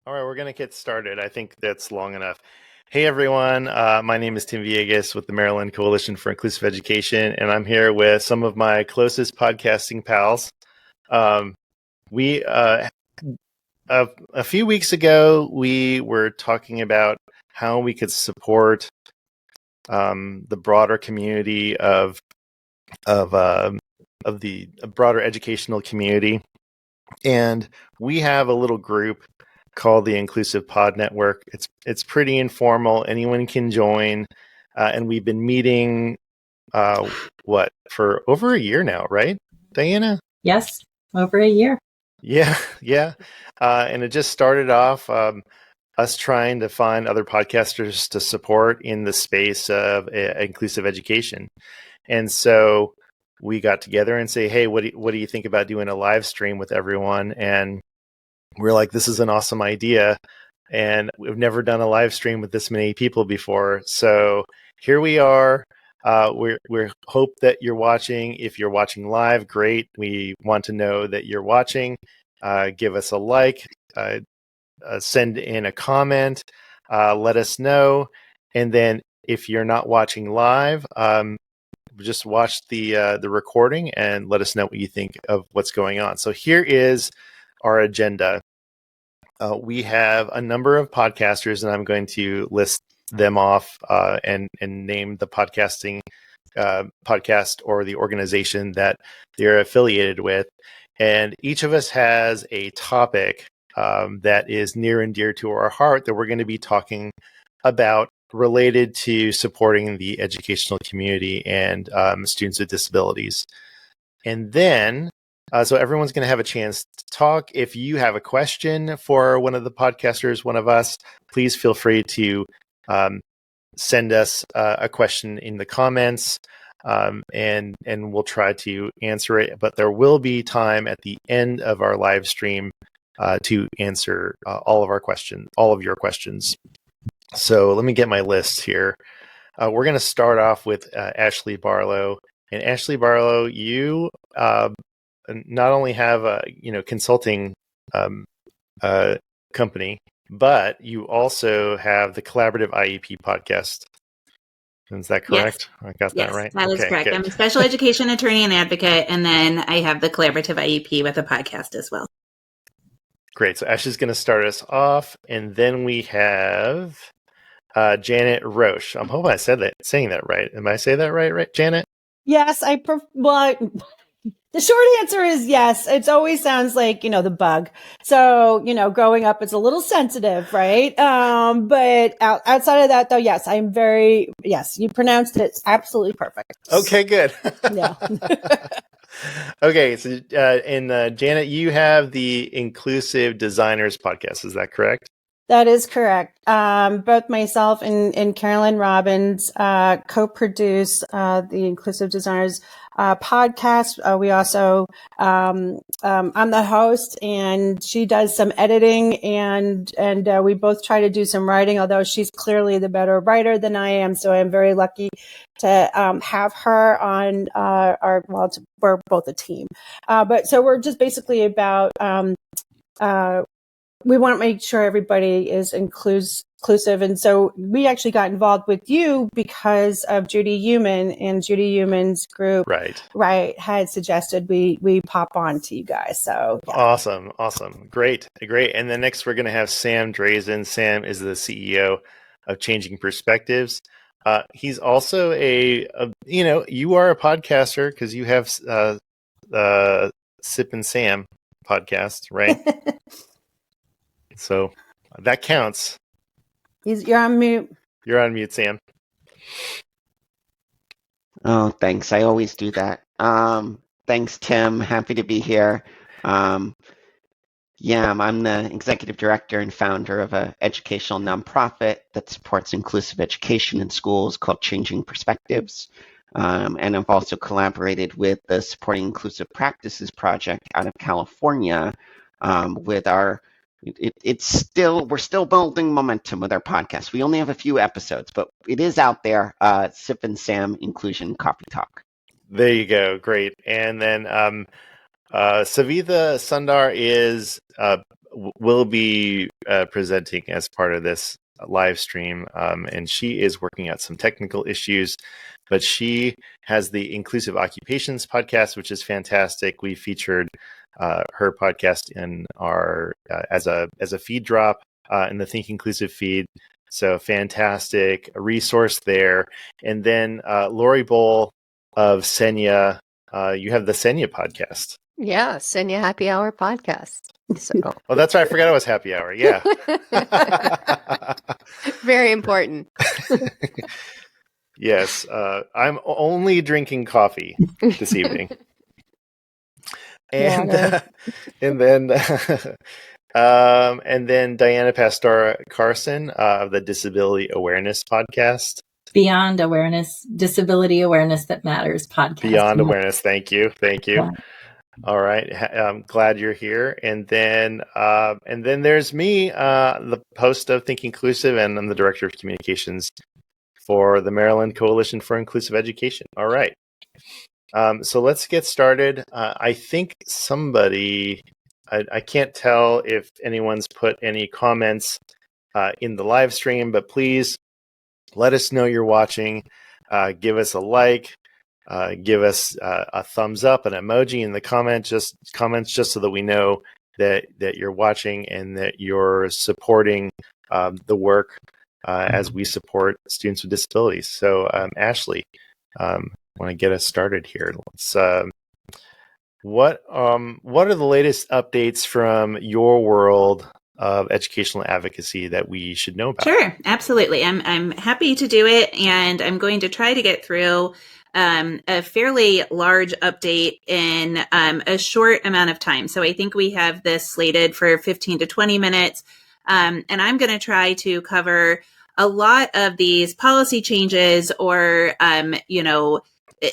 All right, we're going to get started. I think that's long enough. Hey, everyone. My name is Tim Villegas with the Maryland Coalition for Inclusive Education, and I'm here with some of my closest podcasting pals. We a few weeks ago, we were talking about how we could support the broader community of the broader educational community, and we have a little group called the Inclusive Pod Network. It's pretty informal. Anyone can join, and we've been meeting for over a year now, right, Diana? Yes, over a year. Yeah. And it just started off us trying to find other podcasters to support in the space of inclusive education, and so we got together and say, hey, what do you think about doing a live stream with everyone? And we're like, this is an awesome idea. And we've never done a live stream with this many people before. So here we are. We hope that you're watching. If you're watching live, great. We want to know that you're watching. Give us a like, send in a comment, let us know. And then if you're not watching live, just watch the recording and let us know what you think of what's going on. So here is our agenda. We have a number of podcasters, and I'm going to list them off and name the podcast or the organization that they're affiliated with. And each of us has a topic that is near and dear to our heart that we're going to be talking about, related to supporting the educational community and students with disabilities. And then, so everyone's going to have a chance to talk. If you have a question for one of the podcasters, one of us, please feel free to send us a question in the comments, and we'll try to answer it. But there will be time at the end of our live stream to answer all of your questions. So let me get my list here. We're going to start off with Ashley Barlow. And Ashley Barlow, you not only have a consulting company, but you also have the Collaborative IEP Podcast. Is that correct? Yes. I got that right? That is correct. Good. I'm a special education attorney and advocate, and then I have the Collaborative IEP with a podcast as well. Great. So Ashley's going to start us off, and then we have Janet Roche. I'm hoping I'm saying that right. Am I saying that right, Janet? Yes, the short answer is yes. It always sounds like, the bug. So, growing up, it's a little sensitive, right? But outside of that, though, yes, you pronounced it. It's absolutely perfect. Okay, good. Yeah. Okay. So, and Janet, you have the Inclusive Designers Podcast. Is that correct? That is correct. Both myself and Carolyn Robbins co-produce the Inclusive Designers podcast. We also, I'm the host, and she does some editing, and we both try to do some writing, although she's clearly the better writer than I am. So I'm very lucky to have her on we're both a team. But so we're just basically about we want to make sure everybody is inclusive. And so we actually got involved with you because of Judy Human, and Judy Human's group, right, had suggested we pop on to you guys. So yeah. Awesome. Great. And then next we're going to have Sam Drazin. Sam is the CEO of Changing Perspectives. He's also you are a podcaster because you have Sip and Sam podcast, right? So that counts. You're on mute. You're on mute, Sam. Oh, thanks. I always do that. Thanks, Tim. Happy to be here. I'm the executive director and founder of an educational nonprofit that supports inclusive education in schools called Changing Perspectives. And I've also collaborated with the Supporting Inclusive Practices Project out of California with our we're still building momentum with our podcast. We only have a few episodes, but it is out there. Sip and Sam Inclusion Coffee Talk. There you go. Great. And then Savitha Sundar is will be presenting as part of this live stream, and she is working out some technical issues, but she has the Inclusive Occupations podcast, which is fantastic. We featured her podcast in our as a feed drop in the Think Inclusive feed. So fantastic, a resource there. And then Lori Bowl of Senya, you have the Senya podcast. Yeah, Senya Happy Hour podcast. So. Oh, that's right. I forgot it was happy hour. Yeah. Very important. Yes. I'm only drinking coffee this evening. And then Diana Pastora Carson of the Disability Awareness Podcast. Beyond Awareness, Disability Awareness That Matters podcast. Beyond Awareness. Thank you. Yeah. All right. I'm glad you're here. And then there's me, the host of Think Inclusive, and I'm the Director of Communications for the Maryland Coalition for Inclusive Education. All right. So let's get started. I think somebody, I can't tell if anyone's put any comments in the live stream, but please let us know you're watching. Give us a like. Give us a thumbs up, an emoji in the comments just so that we know that you're watching and that you're supporting the work as we support students with disabilities. So, Ashley, want to get us started here. Let's. What are the latest updates from your world of educational advocacy that we should know about? Sure, absolutely. I'm happy to do it, and I'm going to try to get through a fairly large update in a short amount of time. So I think we have this slated for 15 to 20 minutes, and I'm going to try to cover a lot of these policy changes or,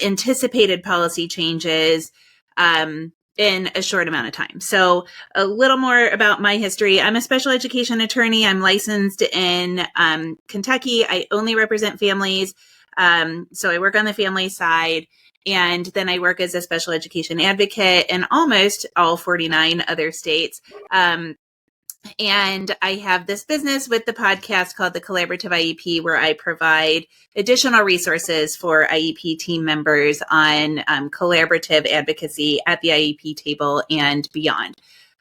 anticipated policy changes in a short amount of time. So a little more about my history. I'm a special education attorney. I'm licensed in Kentucky. I only represent families. So I work on the family side, and then I work as a special education advocate in almost all 49 other states. And I have this business with the podcast called the Collaborative IEP, where I provide additional resources for IEP team members on collaborative advocacy at the IEP table and beyond.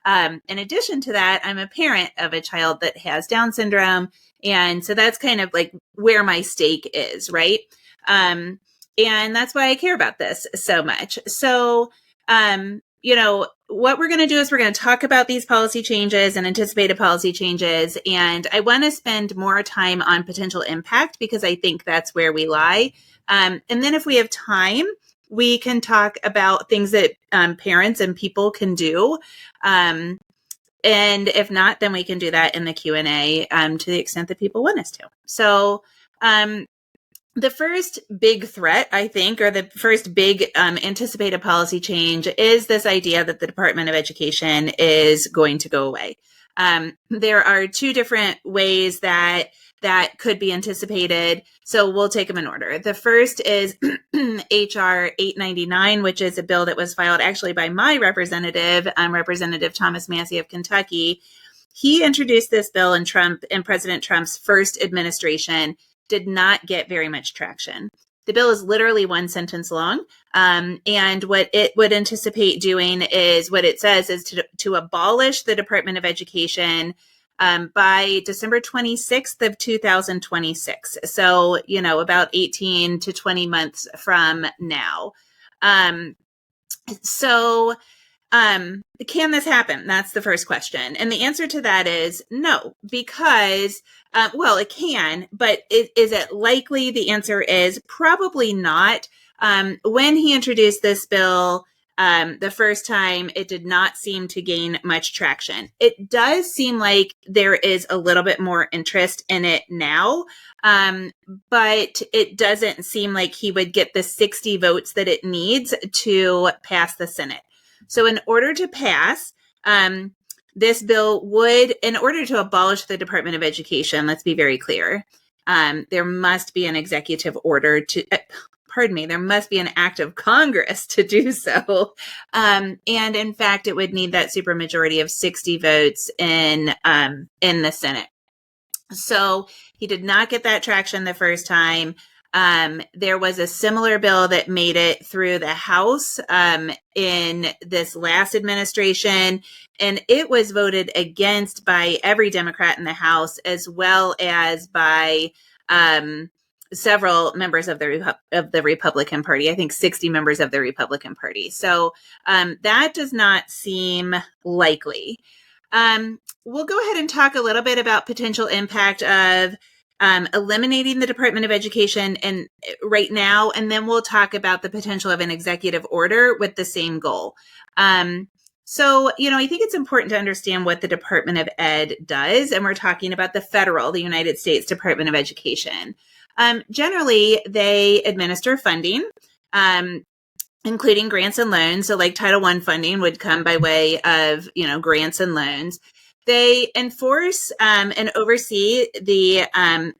In addition to that, I'm a parent of a child that has Down syndrome. And so that's kind of like where my stake is, right? And that's why I care about this so much. So, what we're going to do is we're going to talk about these policy changes and anticipated policy changes. And I want to spend more time on potential impact because I think that's where we lie. And then if we have time, we can talk about things that parents and people can do. And if not, then we can do that in the Q&A to the extent that people want us to. So the first big threat, I think, or the first big anticipated policy change is this idea that the Department of Education is going to go away. There are two different ways that could be anticipated. So we'll take them in order. The first is HR 899, which is a bill that was filed actually by my representative, Representative Thomas Massey of Kentucky. He introduced this bill in President Trump's first administration. Did not get very much traction. The bill is literally one sentence long. And what it would anticipate doing is what it says is to abolish the Department of Education by December 26th of 2026. So, about 18 to 20 months from now. Can this happen? That's the first question. And the answer to that is no, because, it can, but is it likely? The answer is probably not. When he introduced this bill the first time, it did not seem to gain much traction. It does seem like there is a little bit more interest in it now, but it doesn't seem like he would get the 60 votes that it needs to pass the Senate. So in order to pass, this bill would, in order to abolish the Department of Education, let's be very clear, there must be an executive order there must be an act of Congress to do so. And in fact, it would need that supermajority of 60 votes in the Senate. So he did not get that traction the first time. There was a similar bill that made it through the House in this last administration, and it was voted against by every Democrat in the House, as well as by several members of the Republican Party. I think 60 members of the Republican Party. So that does not seem likely. We'll go ahead and talk a little bit about potential impact of eliminating the Department of Education and right now, and then we'll talk about the potential of an executive order with the same goal. So, I think it's important to understand what the Department of Ed does, and we're talking about the United States Department of Education. Generally, they administer funding, including grants and loans. So like Title I funding would come by way of, grants and loans. They enforce and oversee the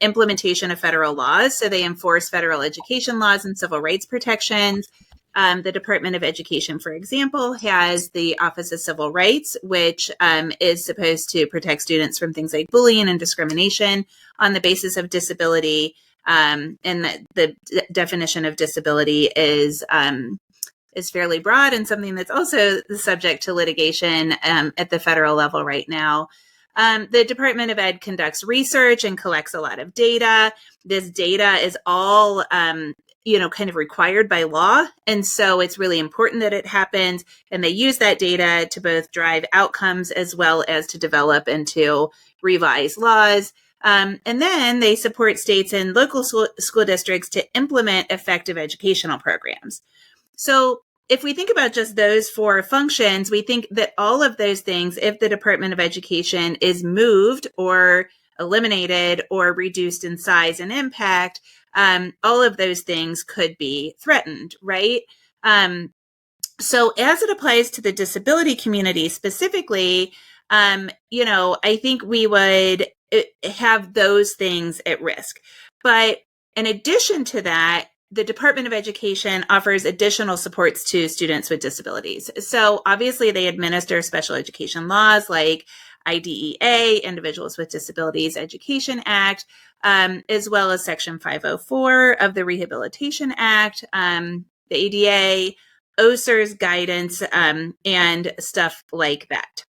implementation of federal laws. So they enforce federal education laws and civil rights protections. The Department of Education, for example, has the Office of Civil Rights, which is supposed to protect students from things like bullying and discrimination on the basis of disability. And the definition of disability is fairly broad and something that's also the subject to litigation at the federal level right now. The Department of Ed conducts research and collects a lot of data. This data is all, kind of required by law. And so it's really important that it happens. And they use that data to both drive outcomes as well as to develop and to revise laws. And then they support states and local school districts to implement effective educational programs. So if we think about just those four functions, we think that all of those things, if the Department of Education is moved or eliminated or reduced in size and impact, all of those things could be threatened, right? So as it applies to the disability community specifically, I think we would have those things at risk. But in addition to that, the Department of Education offers additional supports to students with disabilities. So obviously they administer special education laws like IDEA, Individuals with Disabilities Education Act, as well as Section 504 of the Rehabilitation Act, the ADA, OSER's guidance, and stuff like that.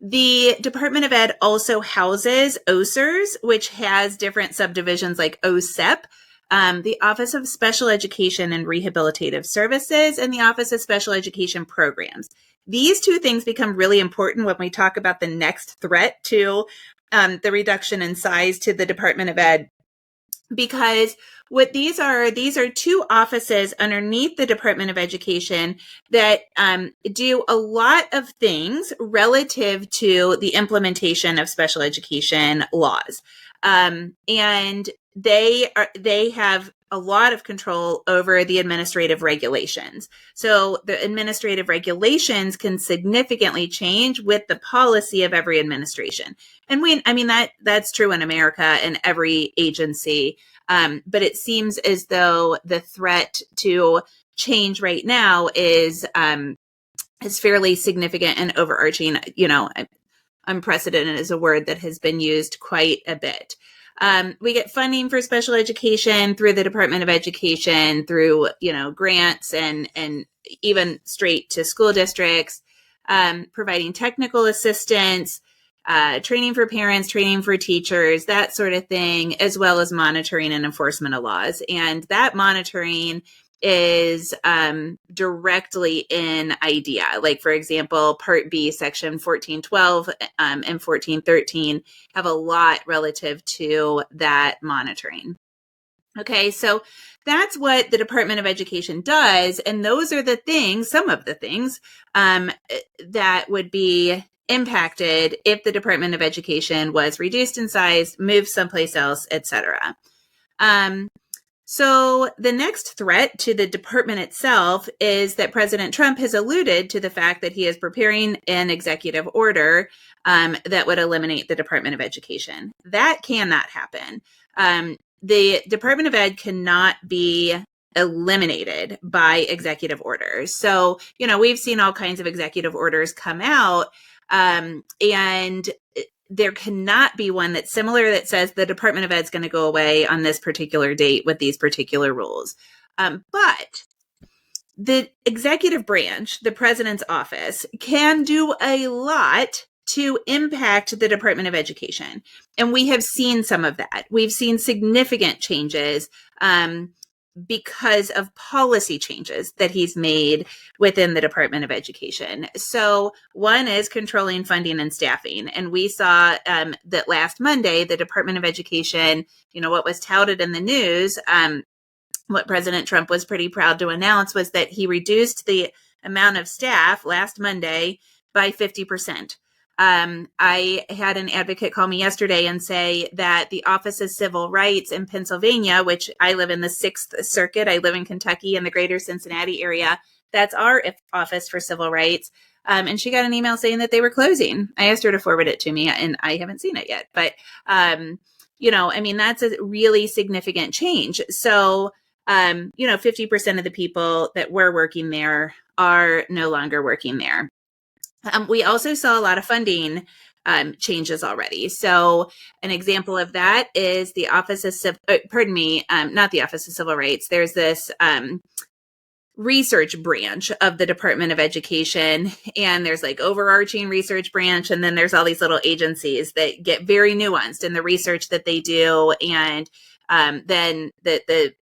The Department of Ed also houses OSERS, which has different subdivisions like OSEP, the Office of Special Education and Rehabilitative Services, and the Office of Special Education Programs. These two things become really important when we talk about the next threat to the reduction in size to the Department of Ed, because what these are two offices underneath the Department of Education that do a lot of things relative to the implementation of special education laws. And they have a lot of control over the administrative regulations. So the administrative regulations can significantly change with the policy of every administration. And that's true in America in every agency. But it seems as though the threat to change right now is fairly significant and overarching. Unprecedented is a word that has been used quite a bit. We get funding for special education through the Department of Education, through, grants and even straight to school districts, providing technical assistance, training for parents, training for teachers, that sort of thing, as well as monitoring and enforcement of laws. And that monitoring is directly in IDEA. Like, for example, Part B, Section 1412 and 1413 have a lot relative to that monitoring. Okay, so that's what the Department of Education does. And those are the things, some of the things that would be impacted if the Department of Education was reduced in size, moved someplace else, etc. So the next threat to the department itself is that President Trump has alluded to the fact that he is preparing an executive order that would eliminate the Department of Education. That cannot happen. the Department of Ed cannot be eliminated by executive orders. So, we've seen all kinds of executive orders come out, and there cannot be one that's similar that says the Department of Ed is going to go away on this particular date with these particular rules. But the executive branch, the president's office, can do a lot to impact the Department of Education. And we have seen some of that. We've seen significant changes because of policy changes that he's made within the Department of Education. So one is controlling funding and staffing. And we saw that last Monday, the Department of Education, what was touted in the news, what President Trump was pretty proud to announce was that he reduced the amount of staff last Monday by 50%. I had an advocate call me yesterday and say that the Office of Civil Rights in Pennsylvania, which I live in the 6th Circuit, I live in Kentucky in the greater Cincinnati area, that's our Office for Civil Rights. And she got an email saying that they were closing. I asked her to forward it to me, and I haven't seen it yet. But, that's a really significant change. So, 50% of the people that were working there are no longer working there. We also saw a lot of funding changes already. So an example of that is the Office of not the Office of Civil Rights. There's this research branch of the Department of Education, and there's like overarching research branch, and then there's all these little agencies that get very nuanced in the research that they do, and then the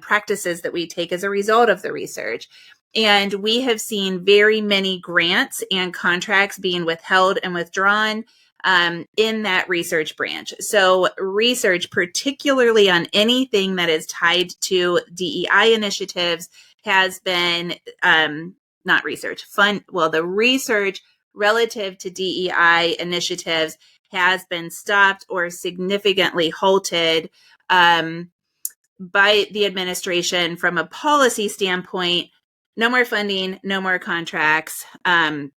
practices that we take as a result of the research. And we have seen very many grants and contracts being withheld and withdrawn in that research branch. So research, particularly on anything that is tied to DEI initiatives, has been the research relative to DEI initiatives has been stopped or significantly halted by the administration from a policy standpoint. No more funding, no more contracts. And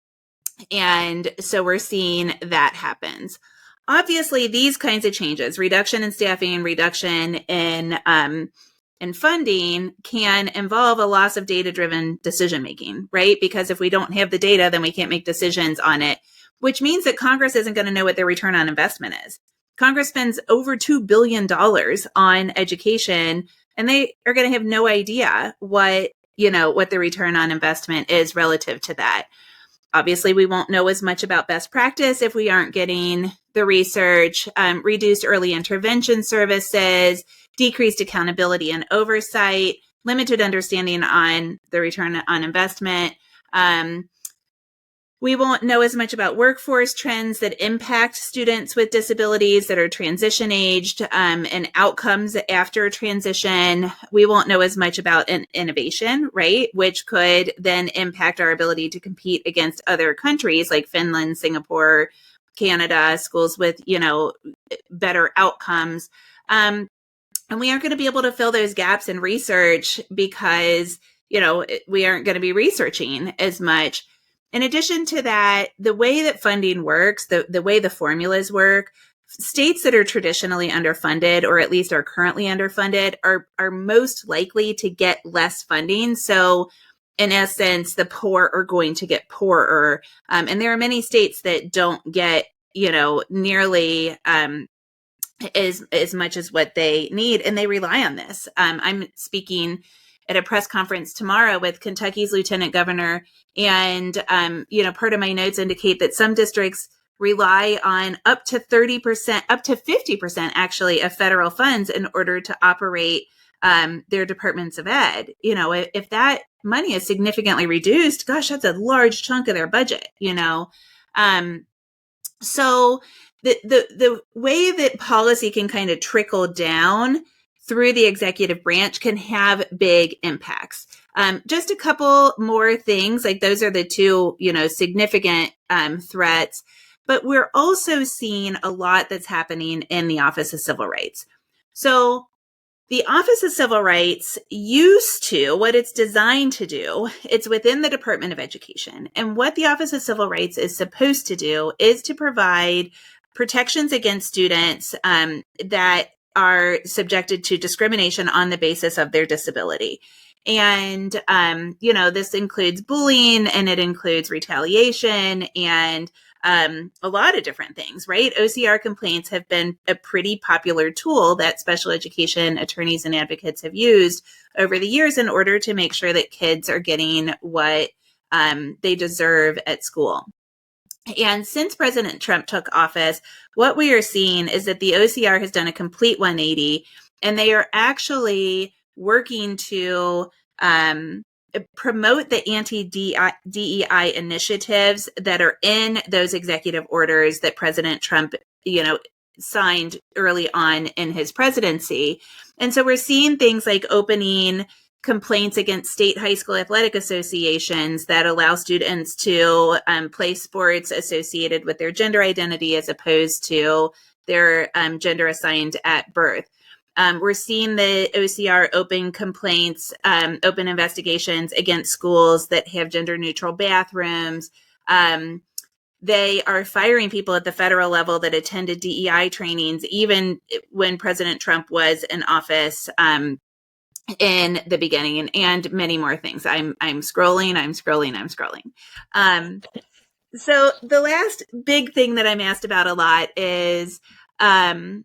so we're seeing that happens. Obviously, these kinds of changes, reduction in staffing, reduction in funding, can involve a loss of data-driven decision-making, right? Because if we don't have the data, then we can't make decisions on it, which means that Congress isn't going to know what their return on investment is. Congress spends over $2 billion on education, and they are going to have no idea what the return on investment is relative to that. Obviously, we won't know as much about best practice if we aren't getting the research, reduced early intervention services, decreased accountability and oversight, limited understanding on the return on investment. We won't know as much about workforce trends that impact students with disabilities that are transition aged and outcomes after transition. We won't know as much about innovation, right? Which could then impact our ability to compete against other countries like Finland, Singapore, Canada, schools with, better outcomes. And we aren't going to be able to fill those gaps in research because, we aren't going to be researching as much. In addition to that, the way that funding works, the way the formulas work, states that are traditionally underfunded, or at least are currently underfunded, are most likely to get less funding. So in essence, the poor are going to get poorer. And there are many states that don't get, nearly as much as what they need, and they rely on this. I'm speaking at a press conference tomorrow with Kentucky's lieutenant governor. And, part of my notes indicate that some districts rely on up to 30%, up to 50% actually of federal funds in order to operate their departments of ed. If that money is significantly reduced, gosh, that's a large chunk of their budget, So the way that policy can kind of trickle down through the executive branch can have big impacts. Just a couple more things, like those are the two, significant threats. But we're also seeing a lot that's happening in the Office of Civil Rights. So the Office of Civil Rights what it's designed to do, it's within the Department of Education. And what the Office of Civil Rights is supposed to do is to provide protections against students that are subjected to discrimination on the basis of their disability. And, this includes bullying, and it includes retaliation, and a lot of different things, right? OCR complaints have been a pretty popular tool that special education attorneys and advocates have used over the years in order to make sure that kids are getting what they deserve at school. And since President Trump took office, what we are seeing is that the OCR has done a complete 180, and they are actually working to promote the anti-DEI initiatives that are in those executive orders that President Trump, signed early on in his presidency. And so we're seeing things like opening complaints against state high school athletic associations that allow students to play sports associated with their gender identity as opposed to their gender assigned at birth. We're seeing the OCR open complaints, open investigations against schools that have gender neutral bathrooms. They are firing people at the federal level that attended DEI trainings, even when President Trump was in office in the beginning, and many more things. I'm scrolling. So the last big thing that I'm asked about a lot is, what's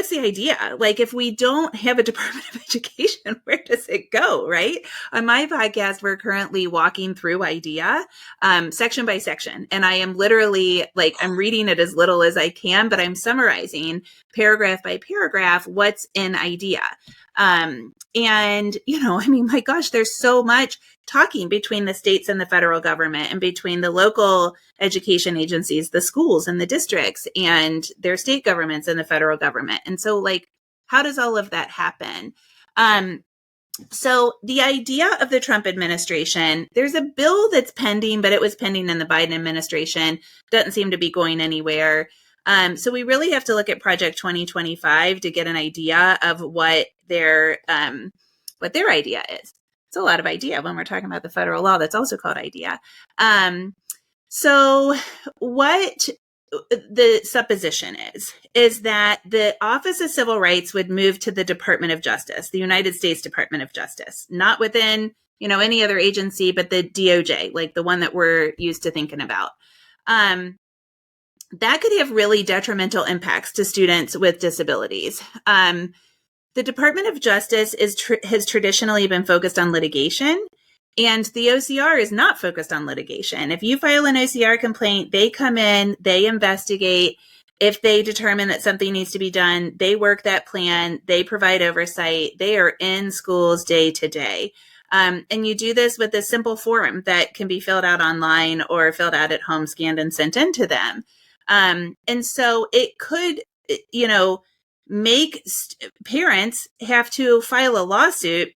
the idea? Like, if we don't have a Department of Education, where does it go, right? On my podcast, we're currently walking through IDEA section by section. And I am literally I'm reading it as little as I can, but I'm summarizing paragraph by paragraph what's in IDEA. My gosh, there's so much talking between the states and the federal government, and between the local education agencies, the schools and the districts, and their state governments and the federal government. And so, how does all of that happen? So the idea of the Trump administration, there's a bill that's pending, but it was pending in the Biden administration, doesn't seem to be going anywhere. So we really have to look at Project 2025 to get an idea of what their idea is. It's a lot of idea when we're talking about the federal law that's also called IDEA. So what the supposition is that the Office of Civil Rights would move to the Department of Justice, the United States Department of Justice, not within, any other agency, but the DOJ, like the one that we're used to thinking about. That could have really detrimental impacts to students with disabilities. The Department of Justice has traditionally been focused on litigation, and the OCR is not focused on litigation. If you file an OCR complaint, they come in, they investigate. If they determine that something needs to be done, they work that plan, they provide oversight, they are in schools day to day. And you do this with a simple form that can be filled out online or filled out at home, scanned and sent in to them. And so it could, make parents have to file a lawsuit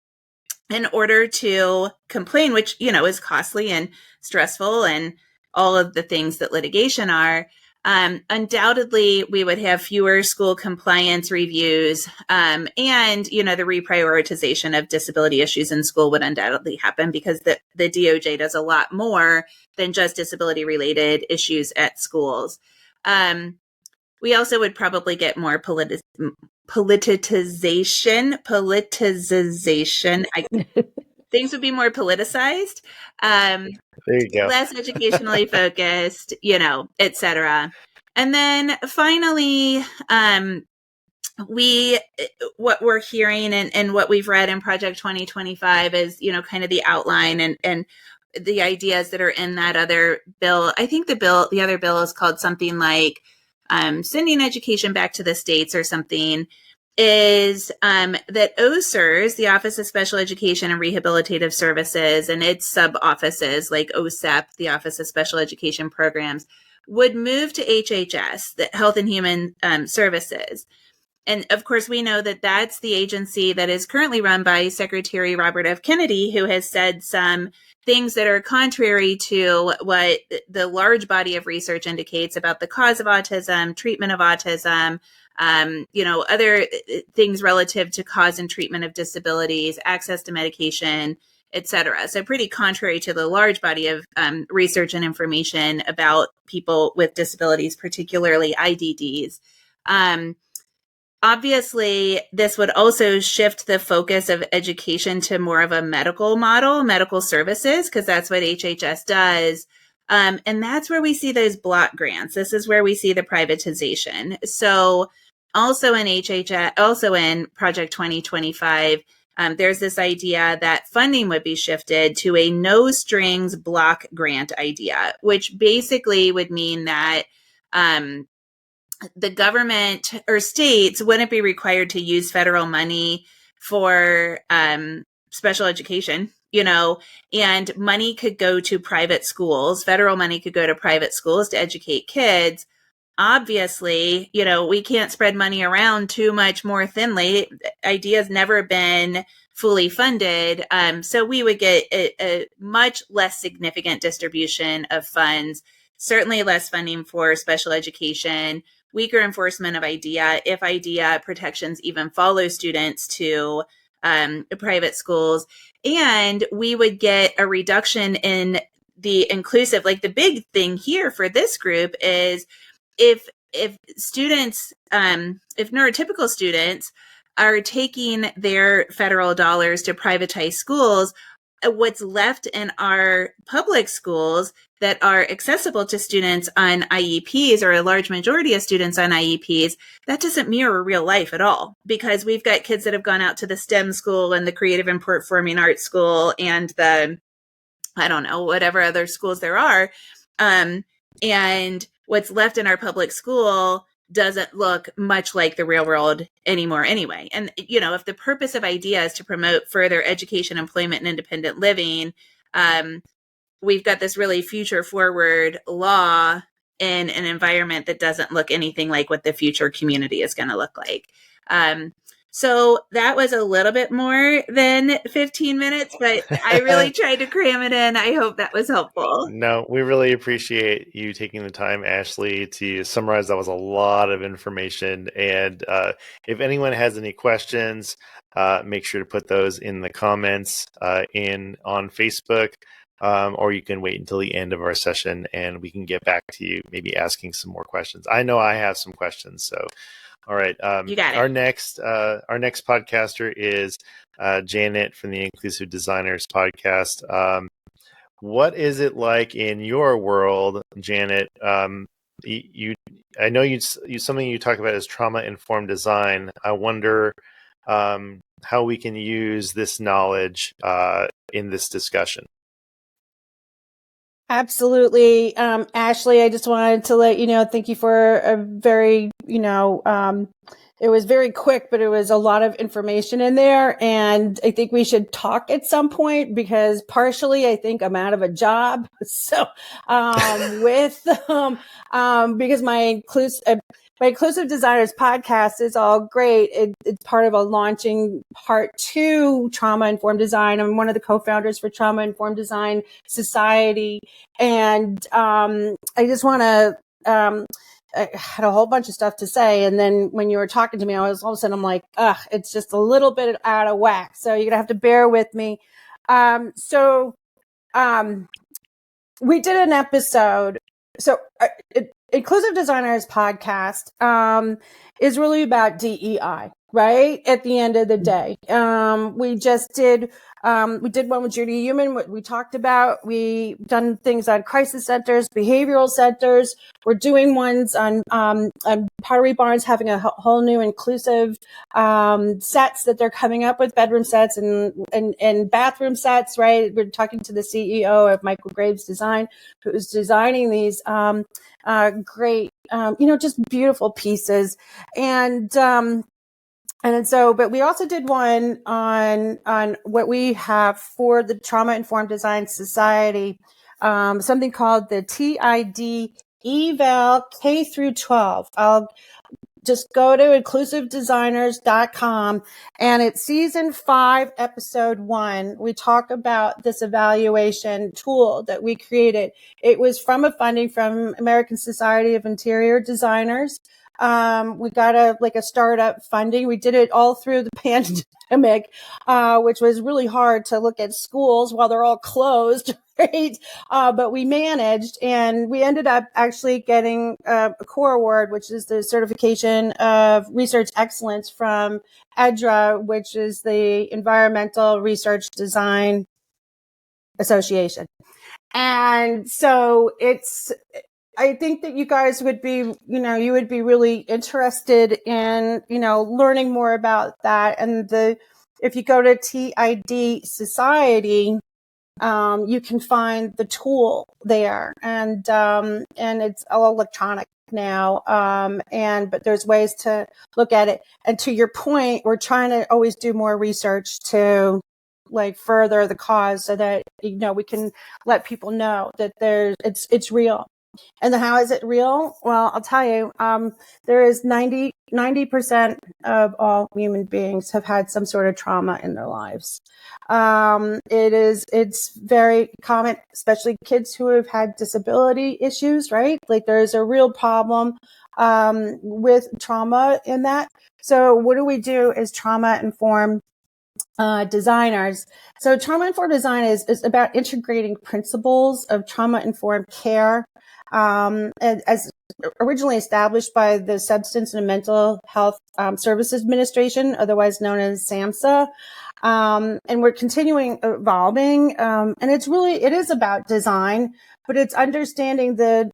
in order to complain, which, is costly and stressful and all of the things that litigation are. Undoubtedly, we would have fewer school compliance reviews, and, the reprioritization of disability issues in school would undoubtedly happen because the DOJ does a lot more than just disability related issues at schools. We also would probably get more politicization. Things would be more politicized, There you go. less educationally focused, et cetera. And then finally, what we're hearing and what we've read in Project 2025 is, kind of the outline and the ideas that are in that other bill. I think the other bill is called something like sending education back to the states or something, is that OSERS, the Office of Special Education and Rehabilitative Services, and its sub-offices like OSEP, the Office of Special Education Programs, would move to HHS, the Health and Human Services. And of course, we know that that's the agency that is currently run by Secretary Robert F. Kennedy, who has said some things that are contrary to what the large body of research indicates about the cause of autism, treatment of autism, other things relative to cause and treatment of disabilities, access to medication, et cetera. So pretty contrary to the large body of research and information about people with disabilities, particularly IDDs. Obviously, this would also shift the focus of education to more of a medical model, medical services, because that's what HHS does. And that's where we see those block grants. This is where we see the privatization. So also in HHS, also in Project 2025, there's this idea that funding would be shifted to a no strings block grant idea, which basically would mean that the government or states wouldn't be required to use federal money for special education, and money could go to private schools. Federal money could go to private schools to educate kids. Obviously, we can't spread money around too much more thinly. IDEA's never been fully funded. So we would get a much less significant distribution of funds, certainly less funding for special education, weaker enforcement of IDEA, if IDEA protections even follow students to private schools. And we would get a reduction in the inclusive, like the big thing here for this group is if students, if neurotypical students are taking their federal dollars to privatize schools, what's left in our public schools that are accessible to students on IEPs, or a large majority of students on IEPs, that doesn't mirror real life at all, because we've got kids that have gone out to the STEM school and the creative and performing arts school and the, I don't know, whatever other schools there are. And what's left in our public school doesn't look much like the real world anymore anyway. And, if the purpose of IDEA is to promote further education, employment, and independent living, we've got this really future forward law in an environment that doesn't look anything like what the future community is going to look like. So that was a little bit more than 15 minutes, but I really tried to cram it in. I hope that was helpful. No, we really appreciate you taking the time, Ashley, to summarize. That was a lot of information. And if anyone has any questions, make sure to put those in the comments on Facebook, or you can wait until the end of our session and we can get back to you, maybe asking some more questions. I know I have some questions, so. All right. You got it. Our next podcaster is Janet from the Inclusive Designers Podcast. What is it like in your world, Janet? I know you something you talk about is trauma-informed design. I wonder how we can use this knowledge in this discussion. Absolutely. Ashley, I just wanted to let you know, thank you for a very, it was very quick, but it was a lot of information in there. And I think we should talk at some point, because partially I think I'm out of a job. So, because my Inclusive Designers Podcast is all great. It's part of a launching part 2, Trauma Informed Design. I'm one of the co-founders for Trauma Informed Design Society. And I just want to, I had a whole bunch of stuff to say. And then when you were talking to me, all of a sudden I'm like, it's just a little bit out of whack. So you're going to have to bear with me. We did an episode. So Inclusive Designers Podcast is really about DEI, right? At the end of the day, we did one with Judy Human. What we talked about, we done things on crisis centers, behavioral centers. We're doing ones on Pottery Barn's having a whole new inclusive sets that they're coming up with, bedroom sets and bathroom sets, right? We're talking to the CEO of Michael Graves Design, who's designing these great, just beautiful pieces. But we also did one on what we have for the Trauma Informed Design Society, something called the TID Eval K through 12. I'll just go to inclusivedesigners.com, and it's season 5, episode 1. We talk about this evaluation tool that we created. It was from a funding from American Society of Interior Designers. We got a startup funding. We did it all through the pandemic, which was really hard to look at schools while they're all closed, right? But we managed, and we ended up actually getting a core award, which is the certification of research excellence from EDRA, which is the Environmental Research Design Association. And so I think that you guys would be, you would be really interested in, learning more about that. And if you go to TID Society, you can find the tool there, and it's all electronic now. But there's ways to look at it. And to your point, we're trying to always do more research to further the cause so that, we can let people know that it's real. And then how is it real? Well, I'll tell you, there is 90% of all human beings have had some sort of trauma in their lives. It's very common, especially kids who have had disability issues, right? There's a real problem, with trauma in that. So what do we do as trauma-informed designers? So trauma-informed design is about integrating principles of trauma-informed care, as originally established by the Substance and Mental Health Services Administration, otherwise known as SAMHSA. And we're continuing evolving. And it is about design, but it's understanding the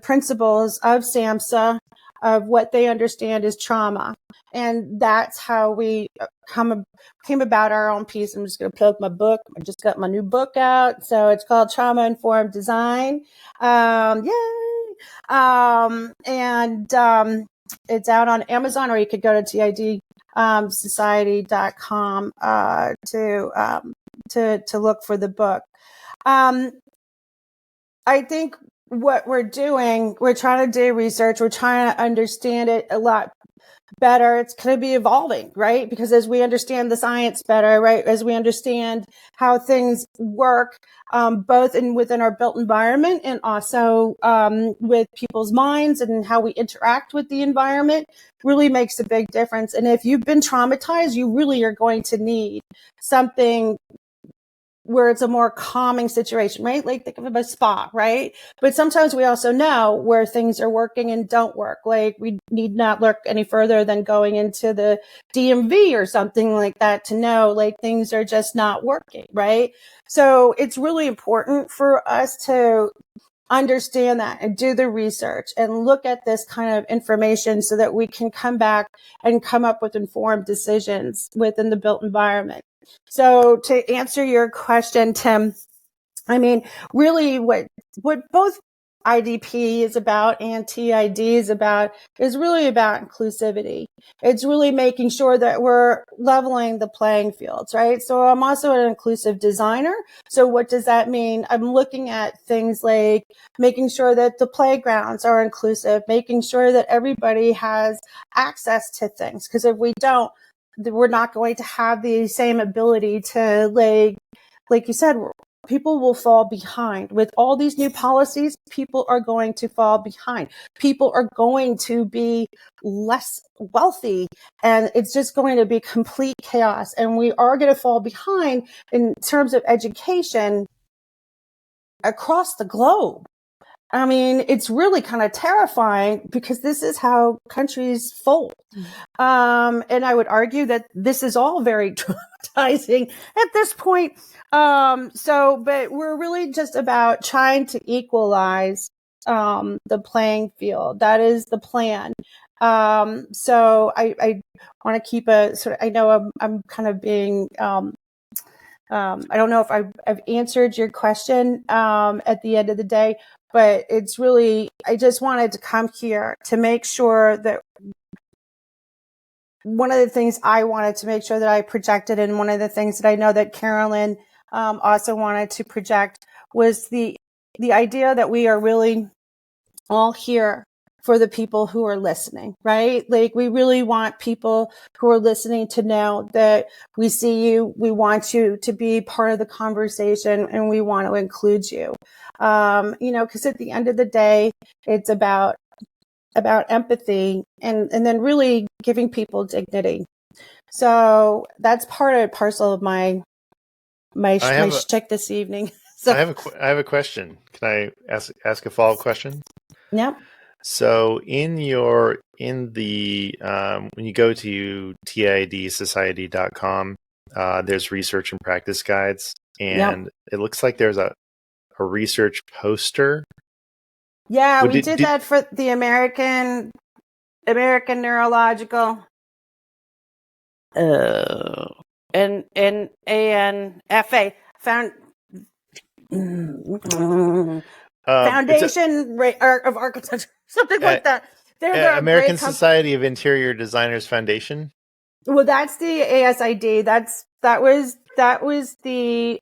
principles of SAMHSA, of what they understand as trauma. And that's how we came about our own piece. I'm just going to plug my book. I just got my new book out. So it's called Trauma Informed Design. Yay! It's out on Amazon, or you could go to TID society.com to look for the book. I think what we're doing, we're trying to do research. We're trying to understand it a lot better. It's going to be evolving, right? Because as we understand the science better, right, as we understand how things work, both within our built environment and also with people's minds and how we interact with the environment, really makes a big difference. And if you've been traumatized, you really are going to need something where it's a more calming situation, right? Think of a spa, right? But sometimes we also know where things are working and don't work. We need not look any further than going into the DMV or something like that to know things are just not working, right? So it's really important for us to understand that and do the research and look at this kind of information so that we can come back and come up with informed decisions within the built environment. So to answer your question, Tim, really what both IDP is about and TID is about is really about inclusivity. It's really making sure that we're leveling the playing fields, right? So I'm also an inclusive designer. So what does that mean? I'm looking at things like making sure that the playgrounds are inclusive, making sure that everybody has access to things. Because if we don't, we're not going to have the same ability to, like you said, people will fall behind. With all these new policies, people are going to fall behind. People are going to be less wealthy, and it's just going to be complete chaos. And we are going to fall behind in terms of education across the globe. It's really kind of terrifying because this is how countries fold. And I would argue that this is all very traumatizing at this point. But we're really just about trying to equalize, the playing field. That is the plan. So I want to keep I know I'm kind of being, I don't know if I've answered your question, at the end of the day, but it's really, I just wanted to come here to make sure that one of the things I wanted to make sure that I projected, and one of the things that I know that Carolyn also wanted to project, was the idea that we are really all here for the people who are listening, right? We really want people who are listening to know that we see you, we want you to be part of the conversation, and we want to include you. Because at the end of the day, it's about empathy and then really giving people dignity. So that's part and parcel of my shtick this evening. So I have a question. Can I ask a follow-up question? Yep. So when you go to tidsociety.com, there's research and practice guides, and it looks like there's a research poster. Yeah, we did that for the American Neurological and ANFA Foundation of Architecture, something like that. They're American Society of Interior Designers Foundation. Well, that's the ASID. That was the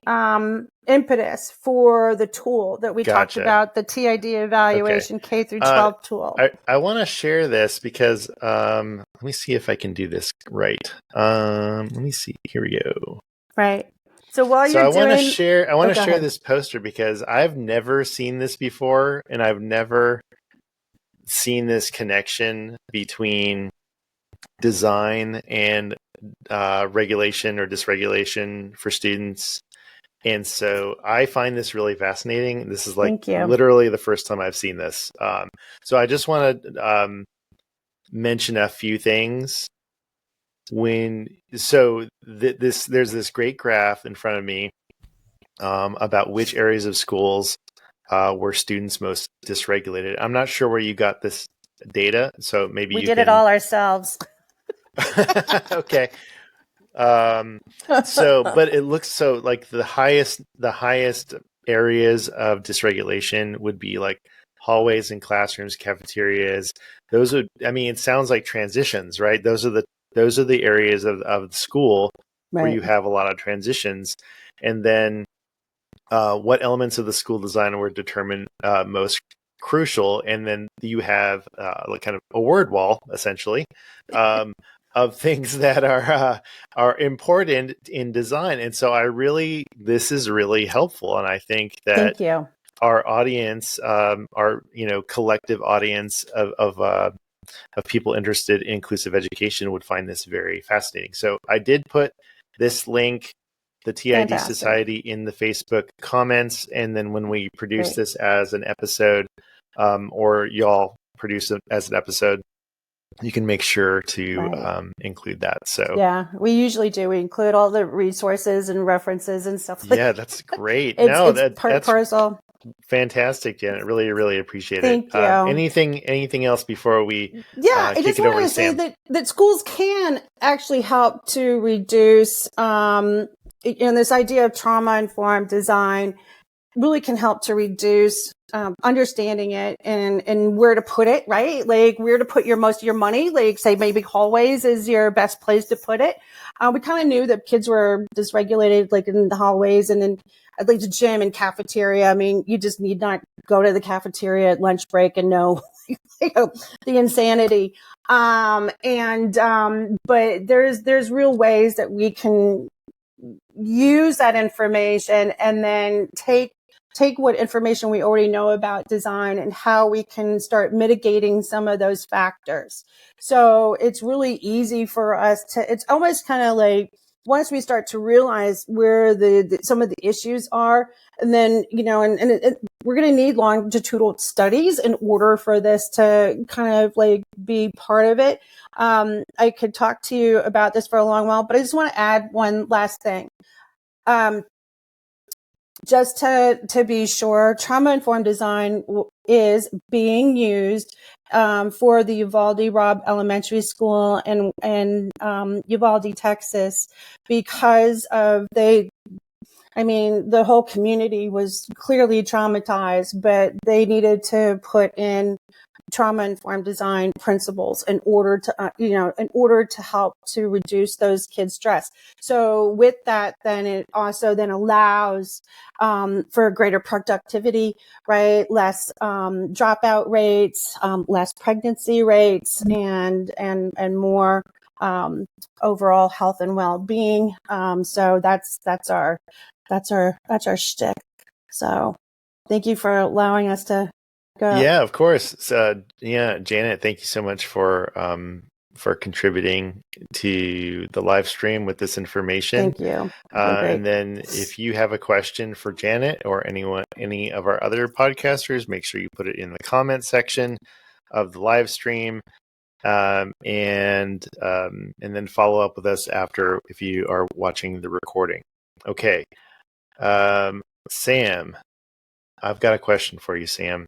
impetus for the tool that we talked about, the TID evaluation K through 12 tool. I want to share this because let me see if I can do this right. Let me see. Here we go. Right. So I want to share this poster because I've never seen this before, and I've never seen this connection between design and regulation or dysregulation for students. And so I find this really fascinating. This is literally the first time I've seen this. So I just want to mention a few things. There's this great graph in front of me about which areas of schools were students most dysregulated. I'm not sure where you got this data, so maybe we did it all ourselves. Okay. But it looks so like the highest areas of dysregulation would be like hallways and classrooms, cafeterias. It sounds like transitions, right? Those are the areas of the school where you have a lot of transitions. And then what elements of the school design were determined most crucial, and then you have like kind of a word wall essentially of things that are important in design. And so this is really helpful, and I think that our audience, our collective audience of people interested in inclusive education would find this very fascinating. So I did put this link, the TID Society, in the Facebook comments, and then when we produce this as an episode, or y'all produce it as an episode, you can make sure to include that. So yeah, we usually do. We include all the resources and references and stuff like that. Yeah, that's great. That's parcel. Fantastic, Janet. Really, really appreciate it. Thank you. Anything else before we I just want to say that schools can actually help to reduce this idea of trauma-informed design really can help to reduce understanding it and where to put it, right? Like where to put most of your money, like say maybe hallways is your best place to put it. We kind of knew that kids were dysregulated like in the hallways and then at like the gym and cafeteria. I mean, you just need not go to the cafeteria at lunch break and know the insanity. But there's real ways that we can use that information and then take what information we already know about design and how we can start mitigating some of those factors. So it's really easy for us it's almost kind of like once we start to realize where some of the issues are, and then, we're going to need longitudinal studies in order for this to kind of like be part of it. I could talk to you about this for a long while, but I just want to add one last thing. Just to be sure, trauma-informed design is being used for the Uvalde Robb Elementary School in Uvalde, Texas, because of the whole community was clearly traumatized, but they needed to put in trauma-informed design principles in order to help to reduce those kids' stress. So with that, then it also then allows for greater productivity, right? Less dropout rates, less pregnancy rates, and more overall health and well-being. So that's our shtick. So thank you for allowing us to go. Yeah, of course. So, yeah, Janet, thank you so much for contributing to the live stream with this information. Thank you. Great. And then if you have a question for Janet or any of our other podcasters, make sure you put it in the comment section of the live stream. And then follow up with us after if you are watching the recording. Okay. Sam, I've got a question for you, Sam.